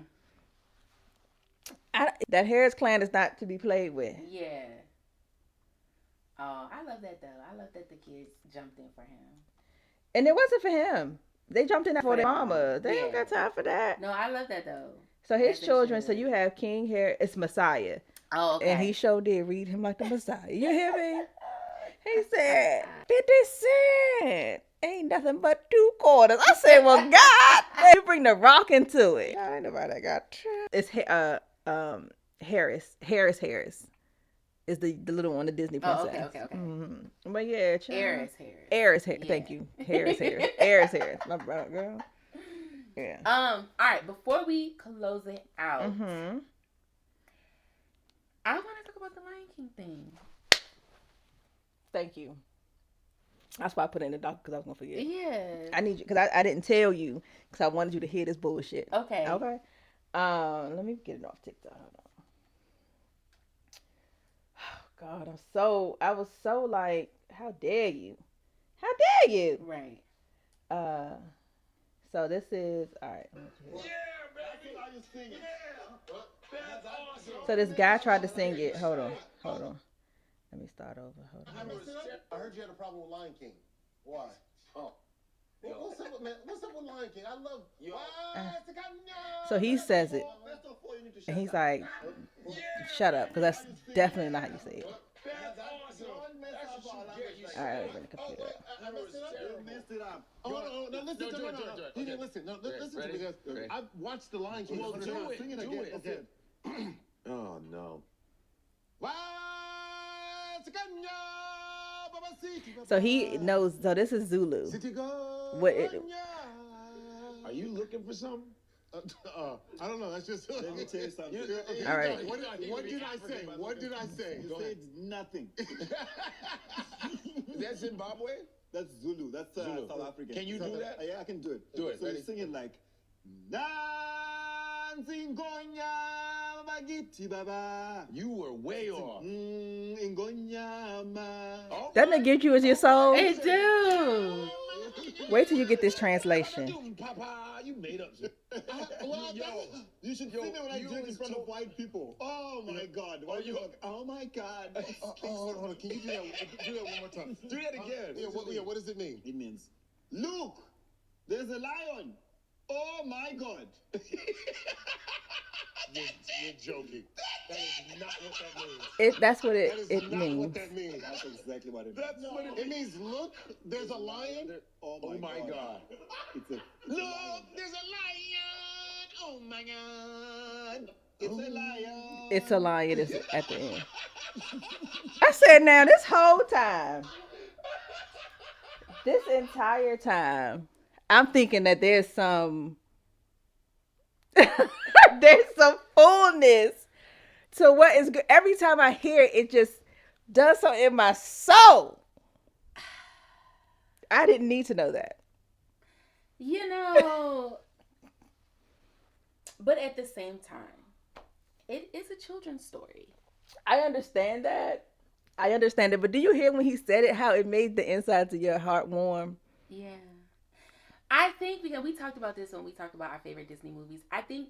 That Harris clan is not to be played with. Yeah. Oh, I love that though. I love that the kids jumped in for him. And it wasn't for him. They jumped in that for their mama. They don't got time for that. No, I love that though. So his children, so you have King Harry, it's Messiah. Oh, okay. And he sure did read him like the Messiah. You hear me? He said, 50 cents ain't nothing but 2 quarters. I said, well, God, they bring the rock into it. God, ain't nobody got trapped. It's Harris is the little one, the Disney princess. Oh, okay. Mm-hmm. But yeah, Harris. Yeah. Thank you. Harris. My brother, girl. Yeah. All right. Before we close it out, I want to talk about the Lion King thing. Thank you. That's why I put it in the doc, because I was gonna forget. Yeah. I need you, because I didn't tell you, because I wanted you to hear this bullshit. Okay. Let me get it off TikTok. Hold on. Oh God, I was so like, how dare you? Right. So this is all right. So this guy tried to sing it. Hold on. Let me start over. Hold on. I heard you had a problem with Lion King. Why? Oh. What's up with Lion King? I love. So he says it, and he's like, "Shut up," because that's definitely not how you say it. All right, let me bring the computer up. Oh, no, listen to me. He didn't listen. No, listen to me. I've watched the Lion King. Sing it again. Okay. Oh, no. So he knows. So this is Zulu. What? Are you looking for something? I don't know. That's just. Let me tell you something. All right. What did I say? You said nothing. Is that Zimbabwe? That's Zulu. That's Zulu. South African. Can you do that? Yeah, I can do it. Do it. So Ready? you sing it like. You were way off. Doesn't it get you as your soul? It do. Wait till you get this translation. Papa, you made up. You should sing it when I do it in front of white people. Oh my God! Oh my God! Hold on. Can you do that one more time? Do that again. Yeah. What does it mean? It means, look, there's a lion. Oh my God! You're joking. That is not what that means. That's what it Not means. what that means. That's exactly what it means. That's what it means. Look, there's a lion. Oh my God! It's a Look, there's a lion. Oh my God. It's a lion. It's a lion. It's at the end. I said, now this whole time, this entire time, I'm thinking that there's some fullness to what is good. Every time I hear it, it just does something in my soul. I didn't need to know that. But at the same time, it is a children's story. I understand that. But do you hear when he said it, how it made the insides of your heart warm? Yeah. I think because we talked about this when we talked about our favorite Disney movies. I think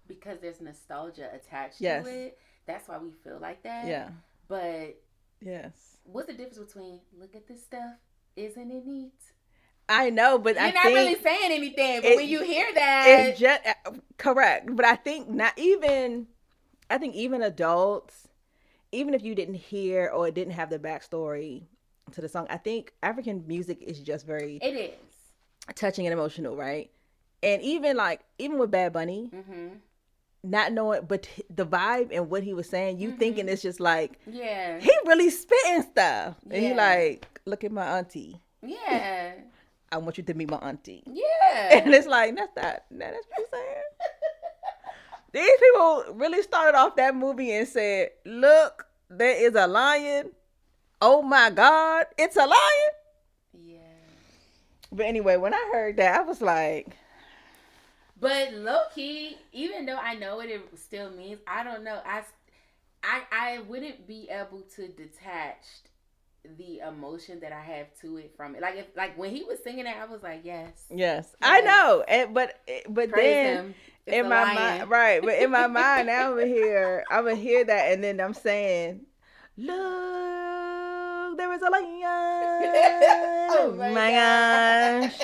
because there's nostalgia attached to it, that's why we feel like that. Yeah. But yes. What's the difference between look at this stuff? Isn't it neat? I know, but you're not really saying anything. But when you hear that, it's just correct. But I think even adults, even if you didn't hear or didn't have the backstory to the song, I think African music is just very. It is touching and emotional, right? And even with Bad Bunny, not knowing, but the vibe and what he was saying, you thinking it's just like, yeah, he really spitting stuff, and he like, look at my auntie, yeah, I want you to meet my auntie, yeah, and it's like that's what he's saying. These people really started off that movie and said, look, there is a lion. Oh my God, it's a lion. But anyway, when I heard that, I was like... But low-key, even though I know what it still means, I don't know. I wouldn't be able to detach the emotion that I have to it from it. Like when he was singing it, I was like, yes. I know. But praise then him. In my mind, right? But in my mind, now I'm gonna hear that, and then I'm saying, look, there is a lion. Oh my gosh.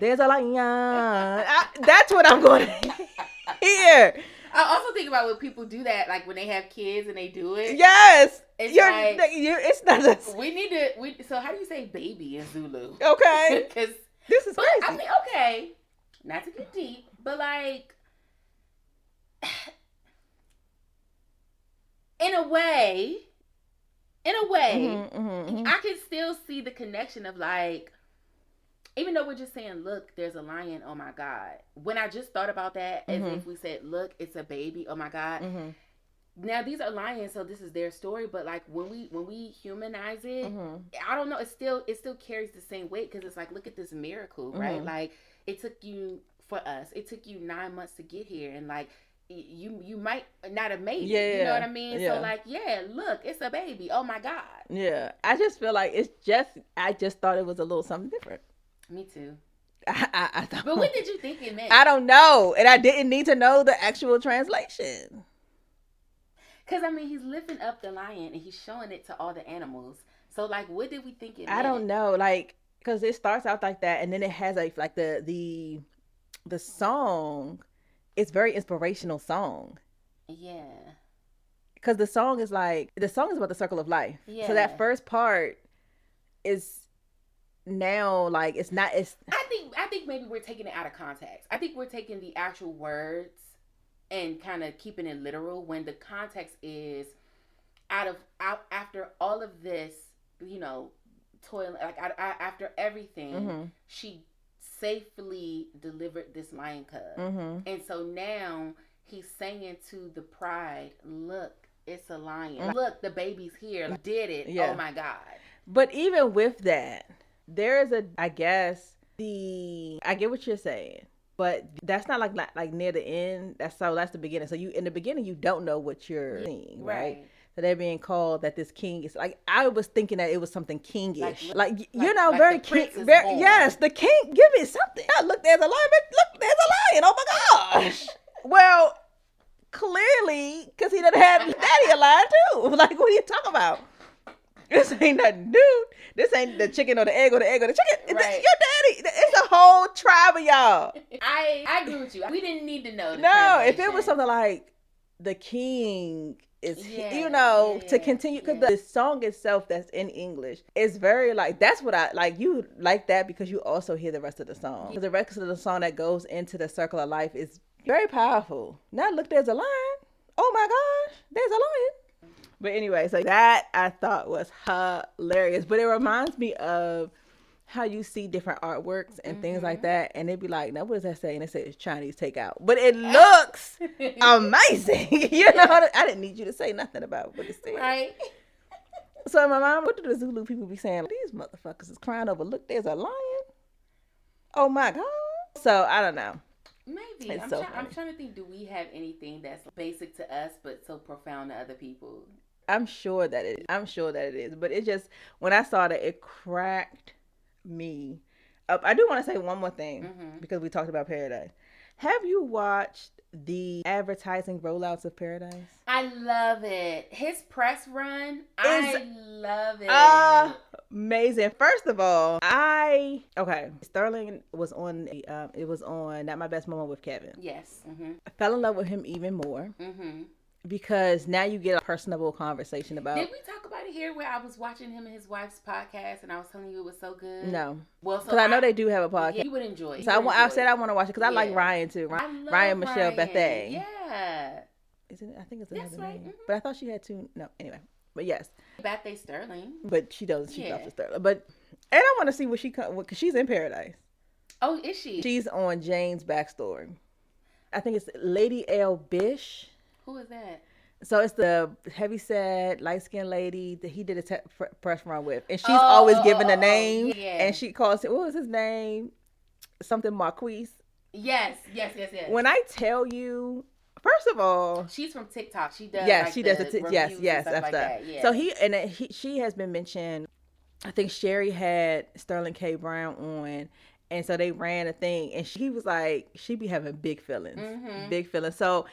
There's a lion. That's what I'm going to hear. I also think about when people do that, like when they have kids and they do it. Yes. It's it's not a... We need to... So how do you say baby in Zulu? Okay. Because this is crazy. I mean, okay, not to get deep, but like... In a way, I can still see the connection of like, even though we're just saying, look, there's a lion, oh my God. When I just thought about that, as if we said, look, it's a baby, oh my God. Now these are lions, so this is their story. But like when we humanize it, I don't know, it still carries the same weight, because it's like, look at this miracle, right? Like it took you 9 months to get here, and like you might not have made it. You know what I mean? So like, look, it's a baby. Oh my God. Yeah. I just feel like I just thought it was a little something different. Me too. I thought, but what did you think it meant? I don't know. And I didn't need to know the actual translation. Because, I mean, he's lifting up the lion and he's showing it to all the animals. So, like, what did we think it meant? I don't know. Like, because it starts out like that, and then it has, like, the song. It's very inspirational song. Yeah. Because the song is about the circle of life. Yeah. So that first part is... now like it's I think maybe we're taking it out of context. I think we're taking the actual words and kind of keeping it literal, when the context is after all of this, you know, toil, like after everything, she safely delivered this lion cub. And so now he's saying to the pride, look, it's a lion. Look, the baby's here. Like, did it. Oh my God. But even with that, there is I get what you're saying, but that's not like near the end. That's the beginning. So in the beginning, you don't know what you're seeing, right? So they're being called that this king is like, I was thinking that it was something kingish, like very king. Yes, the king. Give me something. Look, there's a lion. Look, there's a lion. Oh my gosh. Well, clearly, because he done had daddy a lion too. Like, what are you talking about? This ain't nothing new. This ain't the chicken or the egg or the egg or the chicken. Right. Your daddy. It's a whole tribe of y'all. I agree with you. We didn't need to know. If it was something like the king is, to continue, because the song itself that's in English is very like, that's what I like. You like that because you also hear the rest of the song. Because the rest of the song that goes into the circle of life is very powerful. Now look, there's a lion. Oh my gosh, there's a lion. But anyway, so that I thought was hilarious. But it reminds me of how you see different artworks and things like that. And they'd be like, now what does that say? And it says Chinese takeout. But it looks amazing. I didn't need you to say nothing about what it said. Right. So in my mind, what do the Zulu people be saying? These motherfuckers is crying over, look, there's a lion. Oh my God. So I don't know. Maybe. I'm trying to think, do we have anything that's basic to us but so profound to other people? I'm sure that it is. But it just, when I saw that, it cracked me up. I do want to say one more thing, because we talked about Paradise. Have you watched the advertising rollouts of Paradise? I love it. His press run, I love it. Amazing. First of all, Sterling was on, it was on Not My Best Moment with Kevin. Yes. I fell in love with him even more. Because now you get a personable conversation about... Did we talk about it here where I was watching him and his wife's podcast and I was telling you it was so good? No. Well, because I know they do have a podcast. Yeah, you would enjoy it. So I said I want to watch it because I like Ryan too. Ryan Michelle Bethay. Yeah. I think it's another name. But I thought she had two. No, anyway. But yes. Bethay Sterling. But she does. She's off of Sterling. But, and I want to see what because she's in Paradise. Oh, is she? She's on Jane's backstory. I think it's Lady L. Bish. Who is that? So it's the heavyset, light-skinned lady that he did a press run with. And she's always given a name. Yeah. And she calls it, what was his name? Something Marquise. Yes. When I tell you, first of all, she's from TikTok. She does. Yes, like she does the yes, stuff like that. Yeah. So she has been mentioned. I think Sherry had Sterling K. Brown on. And so they ran a thing. And she was like, she be having big feelings. Big feelings. So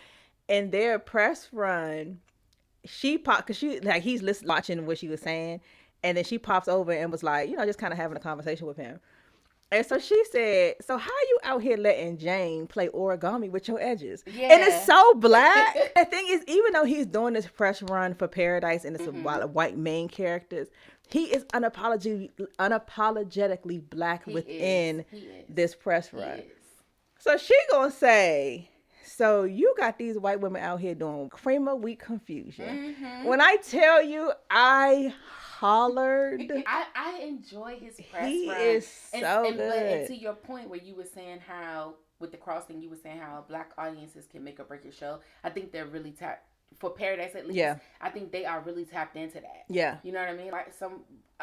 in their press run, she popped, because he's watching what she was saying, and then she pops over and was like, just kind of having a conversation with him. And so she said, so how you out here letting Jane play origami with your edges? Yeah. And it's so black. The thing is, even though he's doing this press run for Paradise and it's a lot of white main characters, he is unapologetically black within this press run. So she gonna say, so you got these white women out here doing cream of wheat confusion. When I tell you, I hollered. I enjoy his press run. He is so good. And to your point where you were saying how, with the cross thing, you were saying how black audiences can make or break your show. I think they're really tapped, for Paradise at least. Yeah. I think they are really tapped into that. Yeah. You know what I mean? Like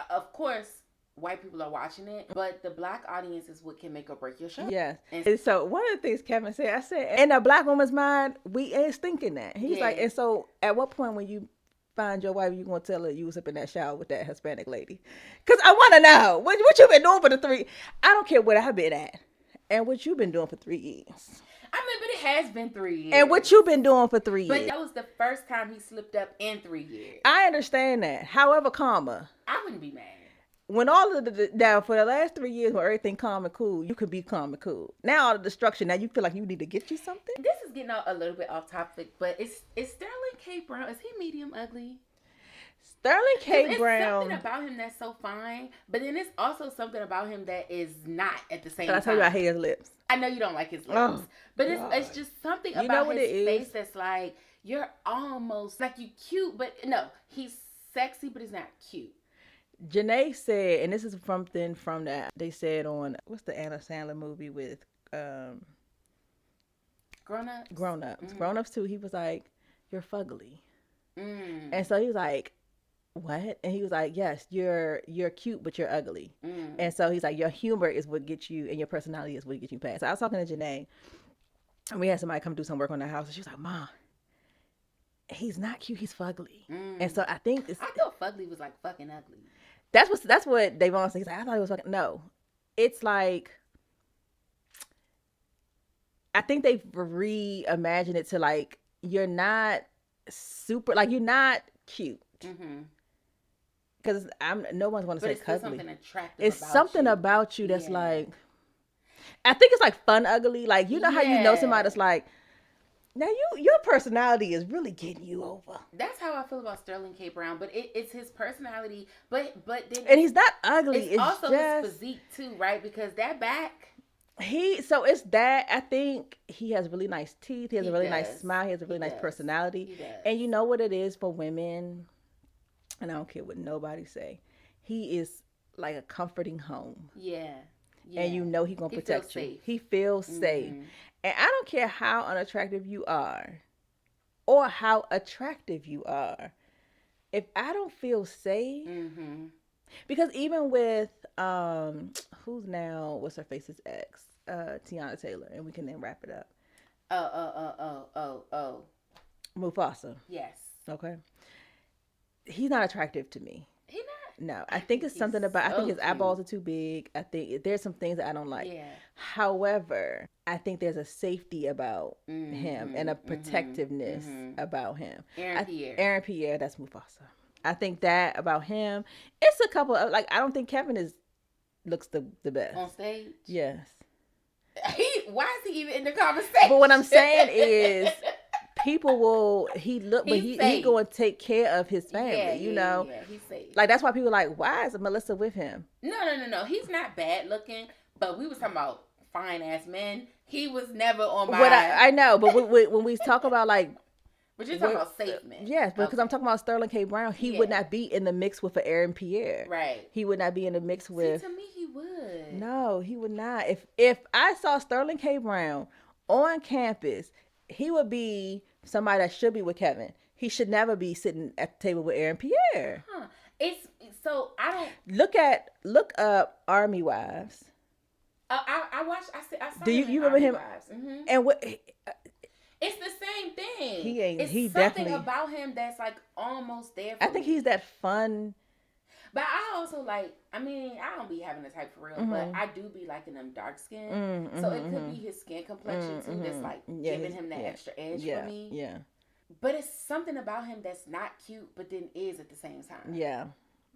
of course, white people are watching it, but the black audience is what can make or break your show. Yes. And so one of the things Kevin said, I said, in a black woman's mind, we is thinking that. He's like, and so at what point when you find your wife, you gonna tell her you was up in that shower with that Hispanic lady? Because I want to know what you been doing for the 3. I don't care what I've been at and what you been doing for 3 years. I mean, but it has been 3 years. And what you been doing for 3 years. But that was the first time he slipped up in 3 years. I understand that. However, I wouldn't be mad. When all of now for the last 3 years when everything calm and cool, you could be calm and cool. Now all the destruction, now you feel like you need to get you something? This is getting a little bit off topic, but is Sterling K. Brown, is he medium ugly? Sterling K. Brown. There's something about him that's so fine, but then it's also something about him that is not at the same time. I tell you, I hate his lips. I know you don't like his lips, but it's just something about his face that's like, you're almost, like you cute, but no, he's sexy, but he's not cute. Janae said, and this is something from that they said on, what's the Anna Sandler movie with Grown Ups? Grown Ups. Grown Ups 2, he was like, you're fugly. And so he was like, what? And he was like, yes, you're cute, but you're ugly. And so he's like, your humor is what gets you, and your personality is what gets you past. So I was talking to Janae, and we had somebody come do some work on the house, and she was like, Mom, he's not cute, he's fugly. And so I think I thought fugly was like fucking ugly. That's what Davon said. He's like, I thought it was fucking, no. It's like, I think they've reimagined it to like, you're not super, like you're not cute. Because no one's going to say it's cuddly. Something attractive. It's something about you that's like, I think it's like fun ugly. Like, you know how you know somebody that's like, now your personality is really getting you over. That's how I feel about Sterling K. Brown, but it's his personality. But then, and he's not ugly. It's also his physique too, right? Because that back. So it's that. I think he has really nice teeth. He has a really nice smile. He has a really nice personality. He does. And you know what it is for women, and I don't care what nobody say. He is like a comforting home. Yeah. And you know he's gonna protect you. Safe. He feels safe. And I don't care how unattractive you are or how attractive you are. If I don't feel safe, because even with, what's her face's ex? Tiana Taylor, and we can then wrap it up. Mufasa. Yes. Okay. He's not attractive to me. He not? No, I think it's something about, I think his eyeballs are too big. I think there's some things that I don't like. Yeah. However, I think there's a safety about him and a protectiveness about him. Aaron Pierre, that's Mufasa. I think that about him. It's a couple of, like, I don't think Kevin looks the best. On stage? Yes. Why is he even in the conversation? But what I'm saying is, people will, he going to take care of his family, you know? Yeah, he's safe. Like, that's why people are like, why is Melissa with him? No. He's not bad looking, but we was talking about fine ass men. He was never on my... I know, but when we talk about like... But you're talking about safe men. Yes, because I'm talking about Sterling K. Brown. He would not be in the mix with an Aaron Pierre. Right. He would not be in the mix with... See, to me, he would. No, he would not. If I saw Sterling K. Brown on campus, he would be somebody that should be with Kevin. He should never be sitting at the table with Aaron Pierre. Huh. It's so I don't look up Army Wives. I watched. I saw. Do you remember him? And what? It's the same thing. He ain't. It's he something definitely about him that's like almost there. I think he's that fun. But I also like. I mean, I don't be having the type for real, but I do be liking them dark skin. So it could be his skin complexion too that's like giving him that extra edge for me. Yeah. But it's something about him that's not cute, but then is at the same time. Yeah.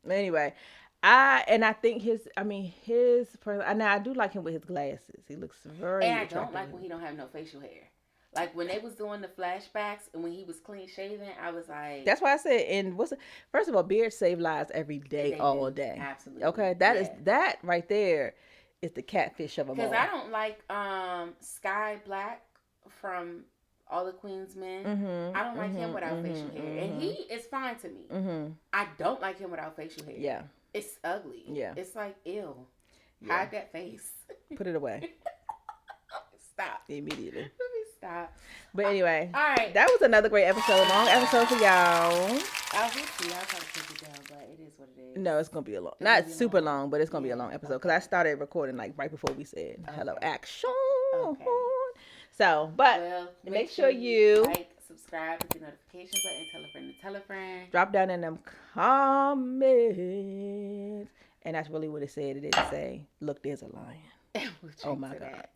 Anyway, I think his person. Now I do like him with his glasses. He looks very. And I don't like when he don't have no facial hair. Like when they was doing the flashbacks and when he was clean shaven, I was like. That's why I said. And first of all, beards save lives every day, all day. Absolutely. Okay, that right there is the catfish of them all. Because I don't like Sky Black from All the Queen's Men. I don't like him without facial hair, and he is fine to me. I don't like him without facial hair. Yeah, it's ugly. Yeah, it's like ew. Yeah. Hide that face. Put it away. Stop immediately. Let me stop. But anyway, all right, that was another great episode. Long episode for y'all. I'll try to take it down, but it is what it is. No, it's gonna be a long, not super long, but it's gonna be a long episode because I started recording like right before we said hello action. Okay. So, but make sure you like, subscribe, hit the notification button, tell a friend to tell a friend. Drop down in them comments, and that's really what it said. It didn't say, "Look, there's a lion." Oh my God.